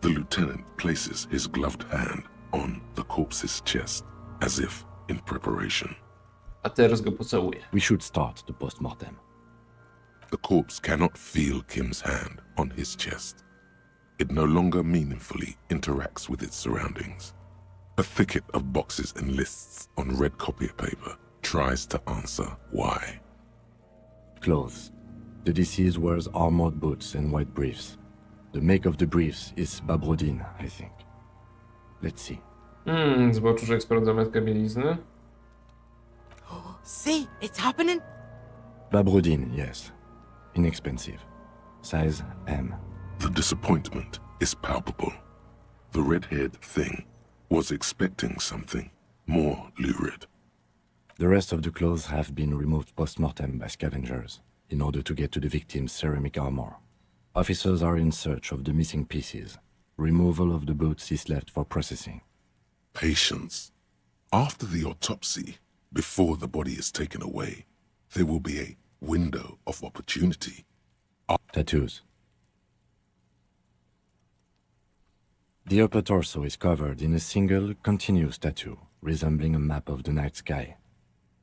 The lieutenant places his gloved hand on the corpse's chest, as if in preparation. A teraz go pocałuję. We should start the post-mortem. The corpse cannot feel Kim's hand on his chest. It no longer meaningfully interacts with its surroundings. A thicket of boxes and lists on red copier paper tries to answer why. Clothes. The deceased wears armored boots and white briefs. The make of the briefs is Babrodin, I think. Let's see. Zboczuszek sprawdza metkę bielizny. See, it's happening. Babrodin, yes. Inexpensive. Size M. The disappointment is palpable. The red-haired thing was expecting something more lurid. The rest of the clothes have been removed post-mortem by scavengers in order to get to the victim's ceramic armor. Officers are in search of the missing pieces. Removal of the boots is left for processing. Patience. After the autopsy, before the body is taken away, there will be a window of opportunity. Tattoos. The upper torso is covered in a single, continuous tattoo, resembling a map of the night sky.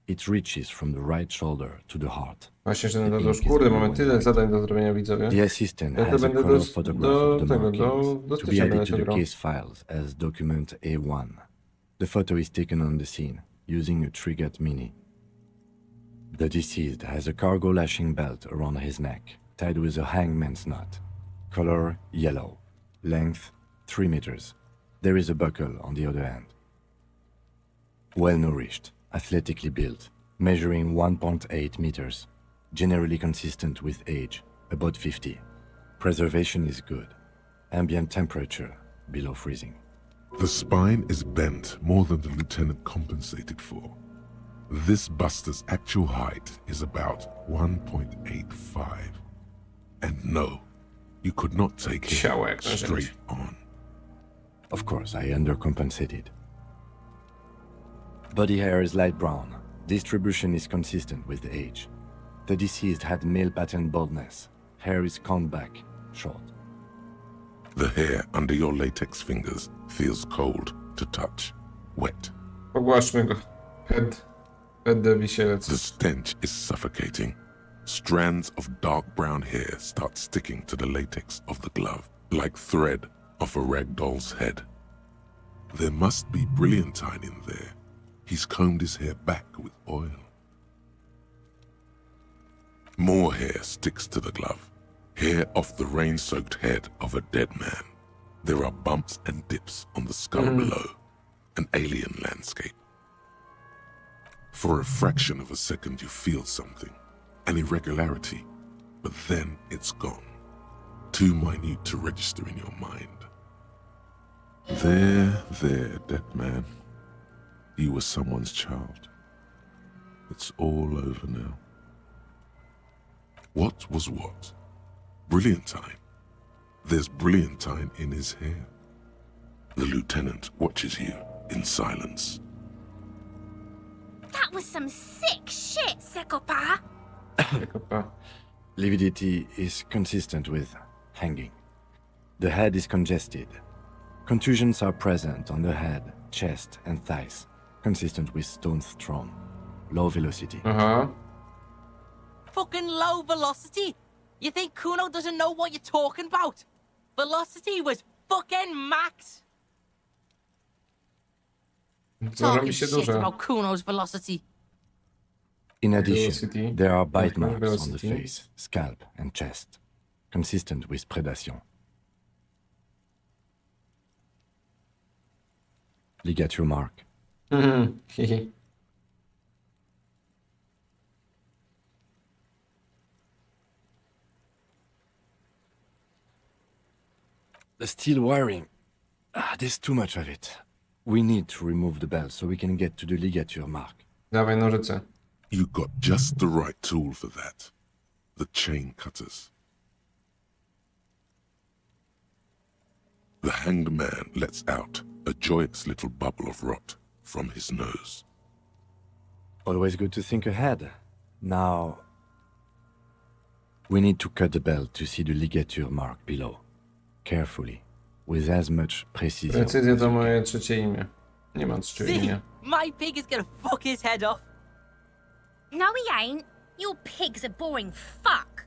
It reaches from the right shoulder to the heart. Właśnie, że na dosz, kurde, mamy tyle zadań do zrobienia, widzowie. The assistant Ja to has a będę color photograph of the markings do to be added to the grał. case files as document A1. The photo is taken on the scene using a triggered mini. The deceased has a cargo lashing belt around his neck, tied with a hangman's knot. Color yellow. Length 3 meters. There is a buckle on the other end. Well-nourished, athletically built, measuring 1.8 meters. Generally consistent with age, about 50. Preservation is good. Ambient temperature below freezing. The spine is bent more than the lieutenant compensated for. This buster's actual height is about 1.85. And no, you could not take him straight on. Of course, I undercompensated. Body hair is light brown. Distribution is consistent with age. The deceased had male pattern baldness. Hair is combed back, short. The hair under your latex fingers feels cold to touch, wet. Pogłaszmy go. Head wisielec. The stench is suffocating. Strands of dark brown hair start sticking to the latex of the glove, like thread off a rag doll's head. There must be brilliantine in there. He's combed his hair back with oil. More hair sticks to the glove. Hair off the rain-soaked head of a dead man. There are bumps and dips on the skull below. An alien landscape. For a fraction of a second you feel something. An irregularity. But then it's gone. Too minute to register in your mind. There, dead man. You were someone's child. It's all over now. What was what? Brilliantine. There's brilliantine in his hair. The lieutenant watches you in silence. That was some sick shit, Sekopa. Lividity is consistent with hanging. The head is congested. Contusions are present on the head, chest, and thighs, consistent with stones thrown. Low velocity. Fucking low velocity? You think Kuno doesn't know what you're talking about? Velocity was fucking max. Talking shit about Kuno's velocity. In addition, there are bite marks on the face, scalp, and chest, consistent with predation. Ligature mark. The steel wiring. There's too much of it. We need to remove the bell so we can get to the ligature mark. Dawaj nożyce. You got just the right tool for that. The chain cutters. The hanged man lets out a joyous little bubble of rot from his nose. Always good to think ahead. Now, we need to cut the belt to see the ligature mark below. Carefully, with as much precision. Precyzja to moje trzecie imię. Nie mam trzeciego See, imienia. my pig is gonna fuck his head off. No, he ain't. Your pig's a boring fuck.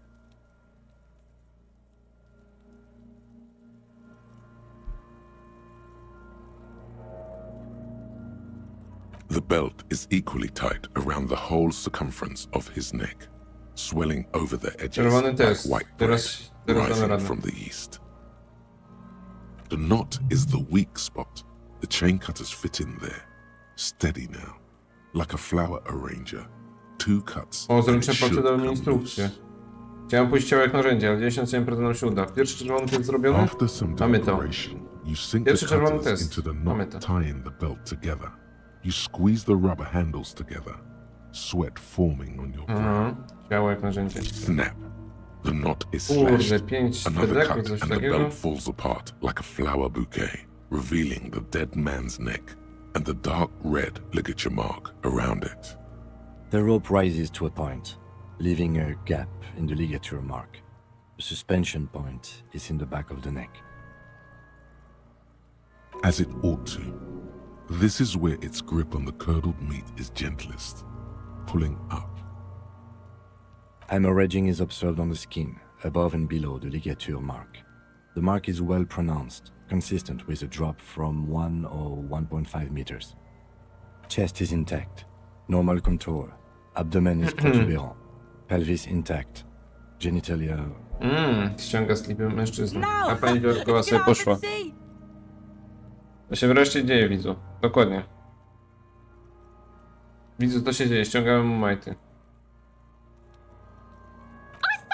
The belt is equally tight around the whole circumference of his neck, swelling over the edges Czerwony like test. white bread Teraz damy rising radę. from the east. The knot is the weak spot. The chain cutters fit in there, steady now, like a flower arranger. Two cuts. O, and it zręczne should palce dały mi come instrukcję. loose. Chciałem pójść ciało jak narzędzie, ale 97% nam się uda. Pierwszy czerwony test zrobiony? After some Mamy to. deliberation, you sink the Pierwszy czerwony cutters test. into the Mamy knot, to. tying the belt together. You squeeze the rubber handles together, sweat forming on your brow. Ciało jak narzędzie. Snap. The knot is Kurde, slashed. 5 Another bedeków, cut, coś and the takiego. belt falls apart like a flower bouquet, revealing the dead man's neck and the dark red ligature mark around it. The rope rises to a point, leaving a gap in the ligature mark. The suspension point is in the back of the neck. As it ought to. This is where its grip on the curdled meat is gentlest, pulling up. Hemorrhaging is observed on the skin, above and below the ligature mark. The mark is well pronounced, consistent with a drop from 1 or 1.5 meters. Chest is intact, normal contour. Abdomen is protuberant, pelvis intact, genitalia... Ściąga slipy mężczyzny. No! A pani Wiorkowa Get sobie out and poszła. see. To się wreszcie dzieje, widzu. Dokładnie. Widzu, to się dzieje. Ściągałem mu majty.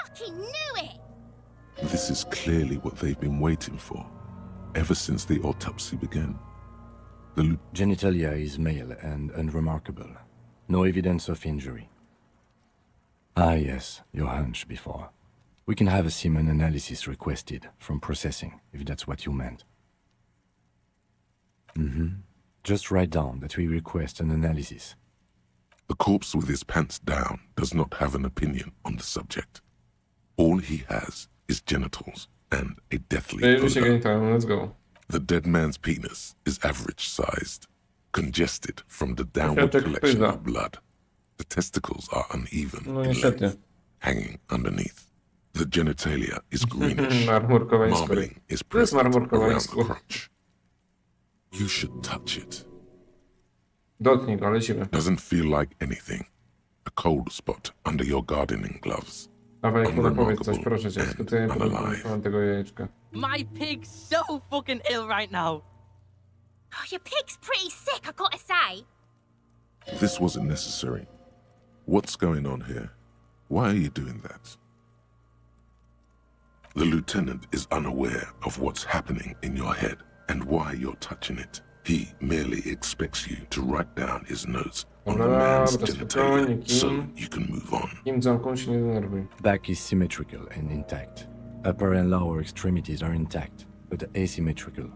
Fucking knew it! This is clearly what they've been waiting for, ever since the autopsy began. The Genitalia is male and unremarkable. No evidence of injury. Ah yes, your hunch before. We can have a semen analysis requested from processing, if that's what you meant. Just write down that we request an analysis. The corpse with his pants down does not have an opinion on the subject. All he has is genitals and a deathly Przejrzyj się odor. genitalem, let's go. The dead man's penis is average-sized, congested from the downward Kwiatek collection pyza. of blood. The testicles are uneven No in niestety. length, hanging underneath. The genitalia is greenish. Marmurkowańsko. Marbling is To jest present around the marmurkowańsko. crotch. You should touch it. Dotknij go, lecimy. Doesn't feel like anything. A cold spot under your gardening gloves. Dawaj, kurwa, powiedz coś, Unremarkable proszę cię. and Skutuję unalive. problem tego jajeczka. My pig's so fucking ill right now. Oh, your pig's pretty sick, I gotta say. This wasn't necessary. What's going on here? Why are you doing that? The lieutenant is unaware of what's happening in your head and why you're touching it. He merely expects you to write down his notes on the man's genitalia so you can move on. Kim zamką się nie denerwuj. Back is symmetrical and intact. Upper and lower extremities are intact, but asymmetrical.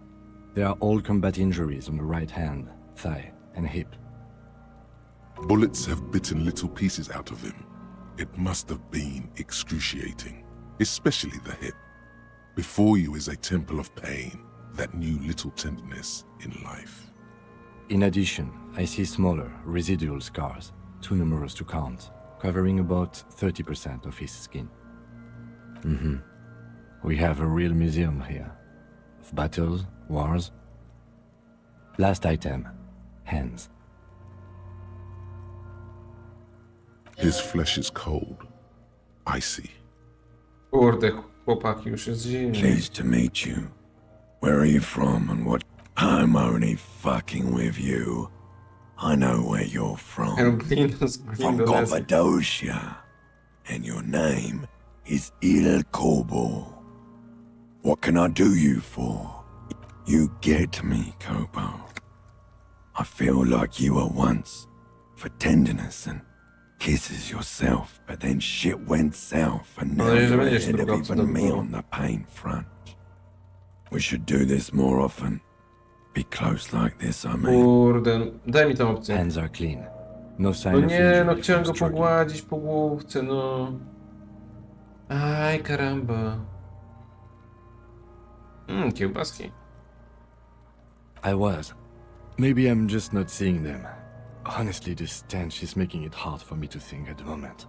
There are all combat injuries on the right hand, thigh, and hip. Bullets have bitten little pieces out of him. It must have been excruciating, especially the hip. Before you is a temple of pain that knew little tenderness in life. In addition, I see smaller, residual scars, too numerous to count, covering about 30% of his skin. We have a real museum here. Of battles, wars. Last item, hands. His flesh is cold, icy. Kurde, chłopaki, już jest zimno. Pleased to meet you. Where are you from and what? I'm only fucking with you. I know where you're from. From Cappadocia. And your name is Il Kobo. What can I do you for? You get me, Kobo. I feel like you were once for tenderness and kisses yourself, but then shit went south and now you're ahead of even me on the pain front. We should do this more often. Be close like this, I mean. Kurde, daj mi tą opcję. Hands are clean. No sign No of nie, injury no from chciałem go struggling. pogładzić po główce, no. Aj, karamba. Kiełbaski. I was. Maybe I'm just not seeing them. Honestly, this stench is making it hard for me to think at the moment.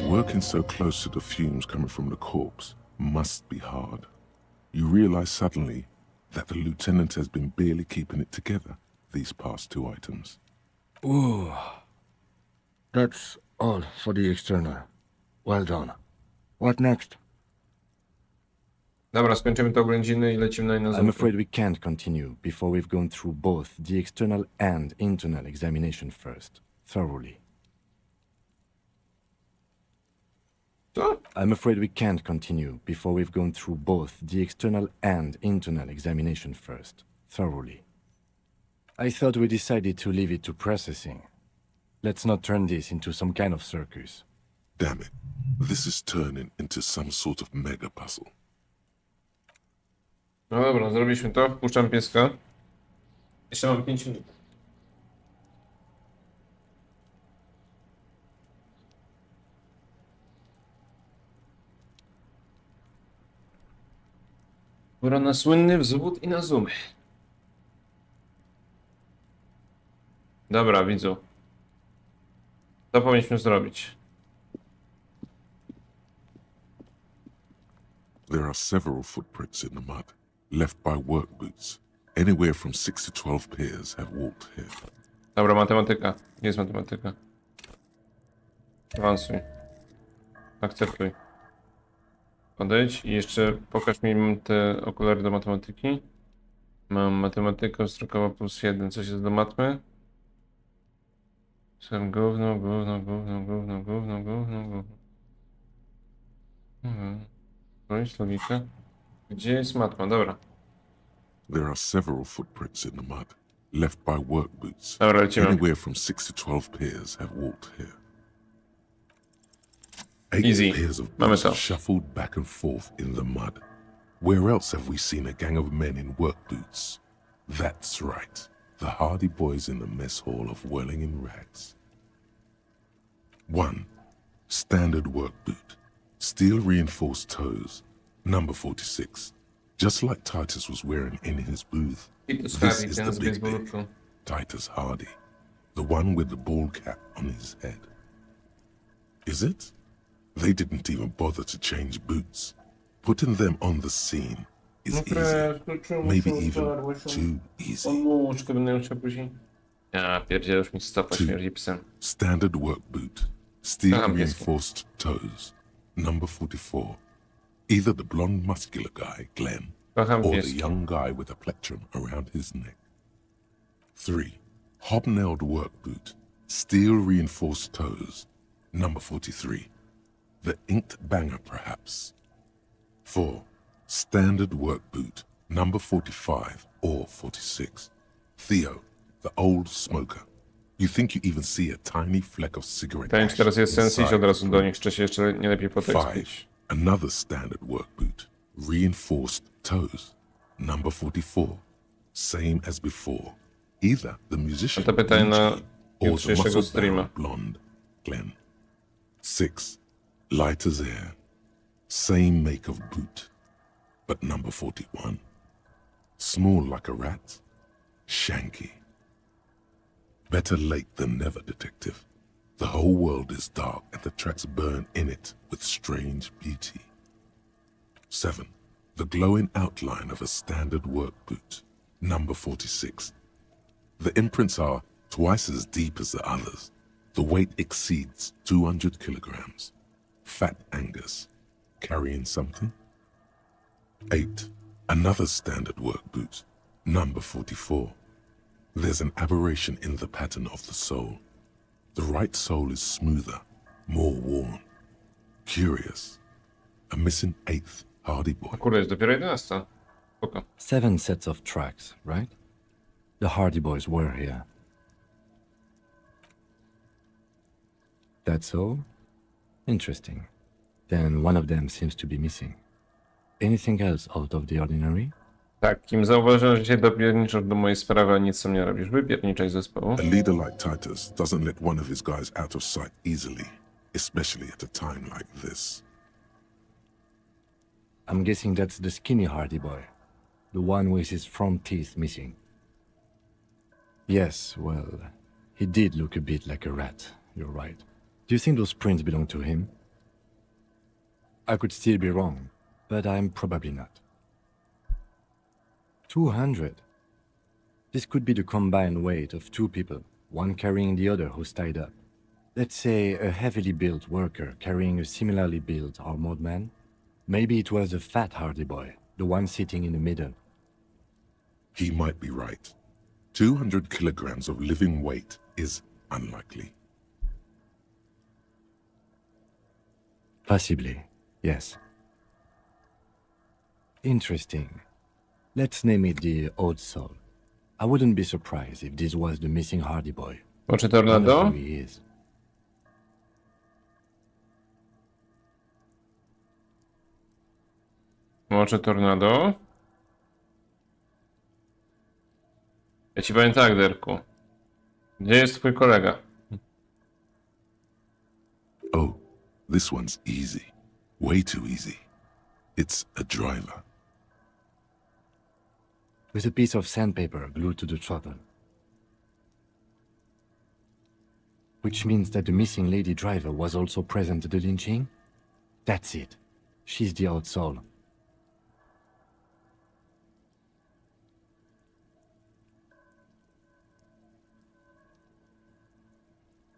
Working so close to the fumes coming from the corpse must be hard. You realize suddenly that the lieutenant has been barely keeping it together these past 2 items. Ooh. That's all for the external. Well done. What next? Dobra, skończymy te oględziny i lecimy na inną I'm zombie. afraid we can't continue before we've gone through both the external and internal examination first, thoroughly. Co? I'm afraid we can't continue before we've gone through both the external and internal examination first, thoroughly. I thought we decided to leave it to processing. Let's not turn this into some kind of circus. Damn it. This is turning into some sort of mega puzzle. No dobra, zrobiliśmy to. Wpuszczam pieska. Jeszcze mam 5 minut. Pora na słynny wzwód i na zoomy. Dobra, widzu. Co powinniśmy zrobić? There are several footprints in the mud, left by work boots. Anywhere from 6 to 12 pairs have walked here. Dobra, matematyka. Gdzie jest matematyka? Awansuj. Akceptuj. Odejdź i jeszcze pokaż mi te okulary do matematyki. Mam matematykę strokowa +1. Coś jest do matmy? Sam gówno. No jest logika. Gdzie jest matma? Dobra. There are several footprints in the mud, left by work boots. Dobra, lecimy. Anywhere from 6 to 12 pairs have walked here. 8 Easy. pairs of Mamy boots to. shuffled back and forth in the mud. Where else have we seen a gang of men in work boots? That's right. The hardy boys in the mess hall of whirling in rags. 1. Standard work boot. Steel reinforced toes. Number 46. Just like Titus was wearing in his booth. This is the big big, Titus Hardy. The one with the bald cap on his head. Is it? They didn't even bother to change boots. Putting them on the scene is easy. Maybe even too easy. Ja pierdzielę, już mi stopa śmierdzi psem. Standard work boot. Steel reinforced toes. Number 44. Either the blonde muscular guy, Glenn, or the young guy with a plectrum around his neck. 3. Hobnailed work boot. Steel reinforced toes. Number 43. The inked banger, perhaps. 4. Standard work boot. Number 45 or 46. Theo, the old smoker. You think you even see a tiny fleck of cigarette Pytanie, czy teraz jest sens iść od razu do inside nich, czy się jeszcze nie lepiej 5. potekspić? Another standard work boot. Reinforced toes. Number 44. Same as before. Either the musician To pytanie na or the jutrzejszego muscle streama. blonde Glenn. 6. Light as air. Same make of boot. But number 41. Small like a rat. Shanky. Better late than never, detective. The whole world is dark and the tracks burn in it with strange beauty. 7. The glowing outline of a standard work boot. Number 46. The imprints are twice as deep as the others. The weight exceeds 200 kilograms. Fat Angus. Carrying something? 8. Another standard work boot. Number 44. There's an aberration in the pattern of the sole. The right sole is smoother, more worn. Curious. A missing 8th hardy boy. Kurde, jest dopiero 11. Spoko. 7 sets of tracks, right? The Hardy Boys were here. That's all? Interesting. Then one of them seems to be missing. Anything else out of the ordinary? Tak, Kim, zauważyłem, że się dopierniczasz do mojej sprawy, a nic sam nie robisz. Wypierniczaj z zespołu. A leader like Titus doesn't let one of his guys out of sight easily, especially at a time like this. I'm guessing that's the skinny hardy boy. The one with his front teeth missing. Yes, well, he did look a bit like a rat. You're right. Do you think those prints belong to him? I could still be wrong, but I'm probably not. 200. This could be the combined weight of two people, one carrying the other who's tied up. Let's say a heavily built worker carrying a similarly built armored man. Maybe it was the fat hardy boy, the one sitting in the middle. He might be right. 200 kilograms of living weight is unlikely. Possibly, yes. Interesting. Let's name it the Old Soul. I wouldn't be surprised if this was the missing hardy boy. Oczy tornado? Who he is. Oczy tornado? Ja ci powiem tak, Derku. Gdzie jest twój kolega? Oh, this one's easy. Way too easy. It's a driver. With a piece of sandpaper glued to the throttle. Which means that the missing lady driver was also present at the lynching? That's it. She's the Old Soul.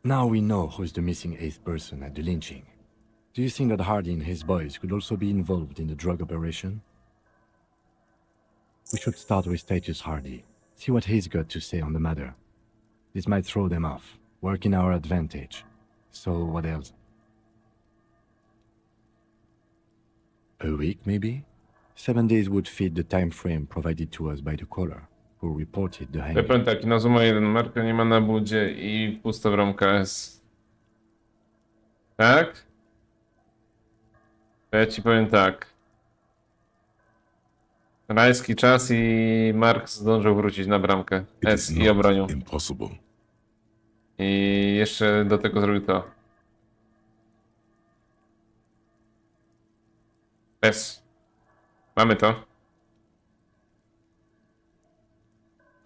Now we know who's the missing eighth person at the lynching. Do you think that Hardy and his boys could also be involved in the drug operation? We should start with Titus Hardy, see what he's got to say on the matter. This might throw them off, work in our advantage. So what else? A week, maybe? 7 days would fit the time frame provided to us by the caller, who reported the hanging. Powiem tak, na Zuma 1 Marka nie ma na budzie i pusta w ramka jest. Tak? To ja ci powiem tak. Rajski czas i Mark zdążył wrócić na bramkę. S i obronił. Impossible. I jeszcze do tego zrobił to. S. Mamy to.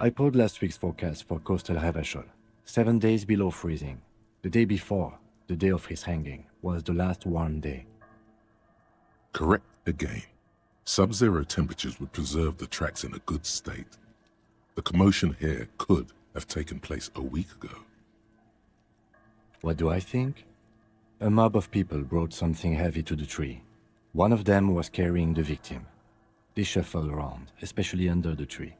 I pulled last week's forecast for coastal Havashol. 7 days below freezing. The day before, the day of his hanging, was the last warm day. Correct again. Sub-zero temperatures would preserve the tracks in a good state. The commotion here could have taken place a week ago. What do I think? A mob of people brought something heavy to the tree. One of them was carrying the victim. They shuffled around, especially under the tree.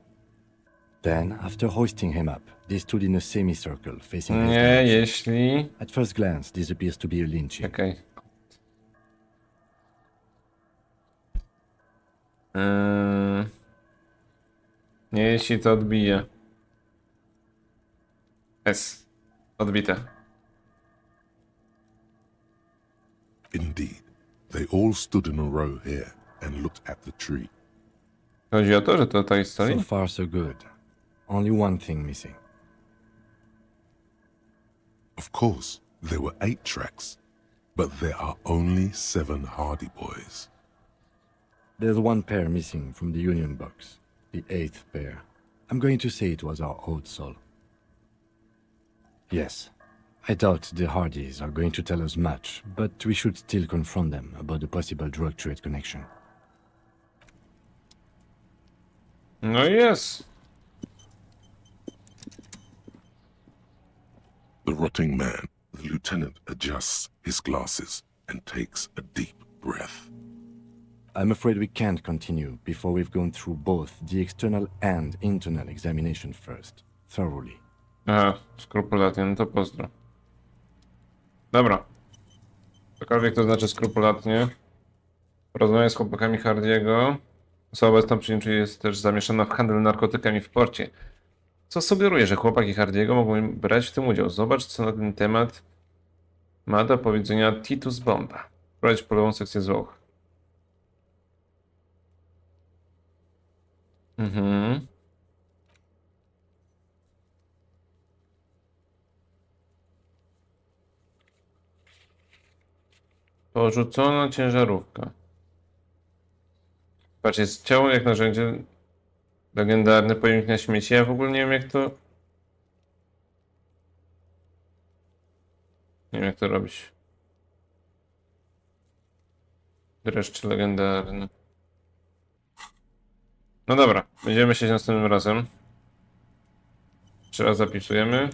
Then, after hoisting him up, they stood in a semicircle facing his Nie, direction. jeśli... At first glance, this appears to be a lynching. Okej. Nie, jeśli to odbije. S. Odbite. Indeed, they all stood in a row here and looked at the tree. Chodzi o to, że to ta historia? So far, so good. Only one thing missing. Of course, there were 8 tracks, but there are only 7 Hardy Boys. There's one pair missing from the Union box. The 8th pair. I'm going to say it was our Old Soul. Yes. I doubt the Hardys are going to tell us much, but we should still confront them about the possible drug trade connection. No i jest. The rotting man, the lieutenant adjusts his glasses and takes a deep breath. I'm afraid we can't continue before we've gone through both the external and internal examination first, thoroughly. Aha, skrupulatnie, no to pozdro. Dobra. Cokolwiek to znaczy skrupulatnie. Porozmawiam z chłopakami Hardiego. Osoba obecna przy nim, czyli jest też zamieszana w handel narkotykami w porcie. Co sugeruje, że chłopaki Hardiego mogą brać w tym udział. Zobacz, co na ten temat ma do powiedzenia Titus Bomba. Prowadź polową sekcję zwłok. Mhm. Porzucona ciężarówka. Patrz, jest ciało jak narzędzie legendarny pojemnik na śmieci. Ja w ogóle nie wiem jak to... Nie wiem jak to robić. Dreszcz legendarny. No dobra, będziemy myśleć następnym razem. Jeszcze raz zapisujemy.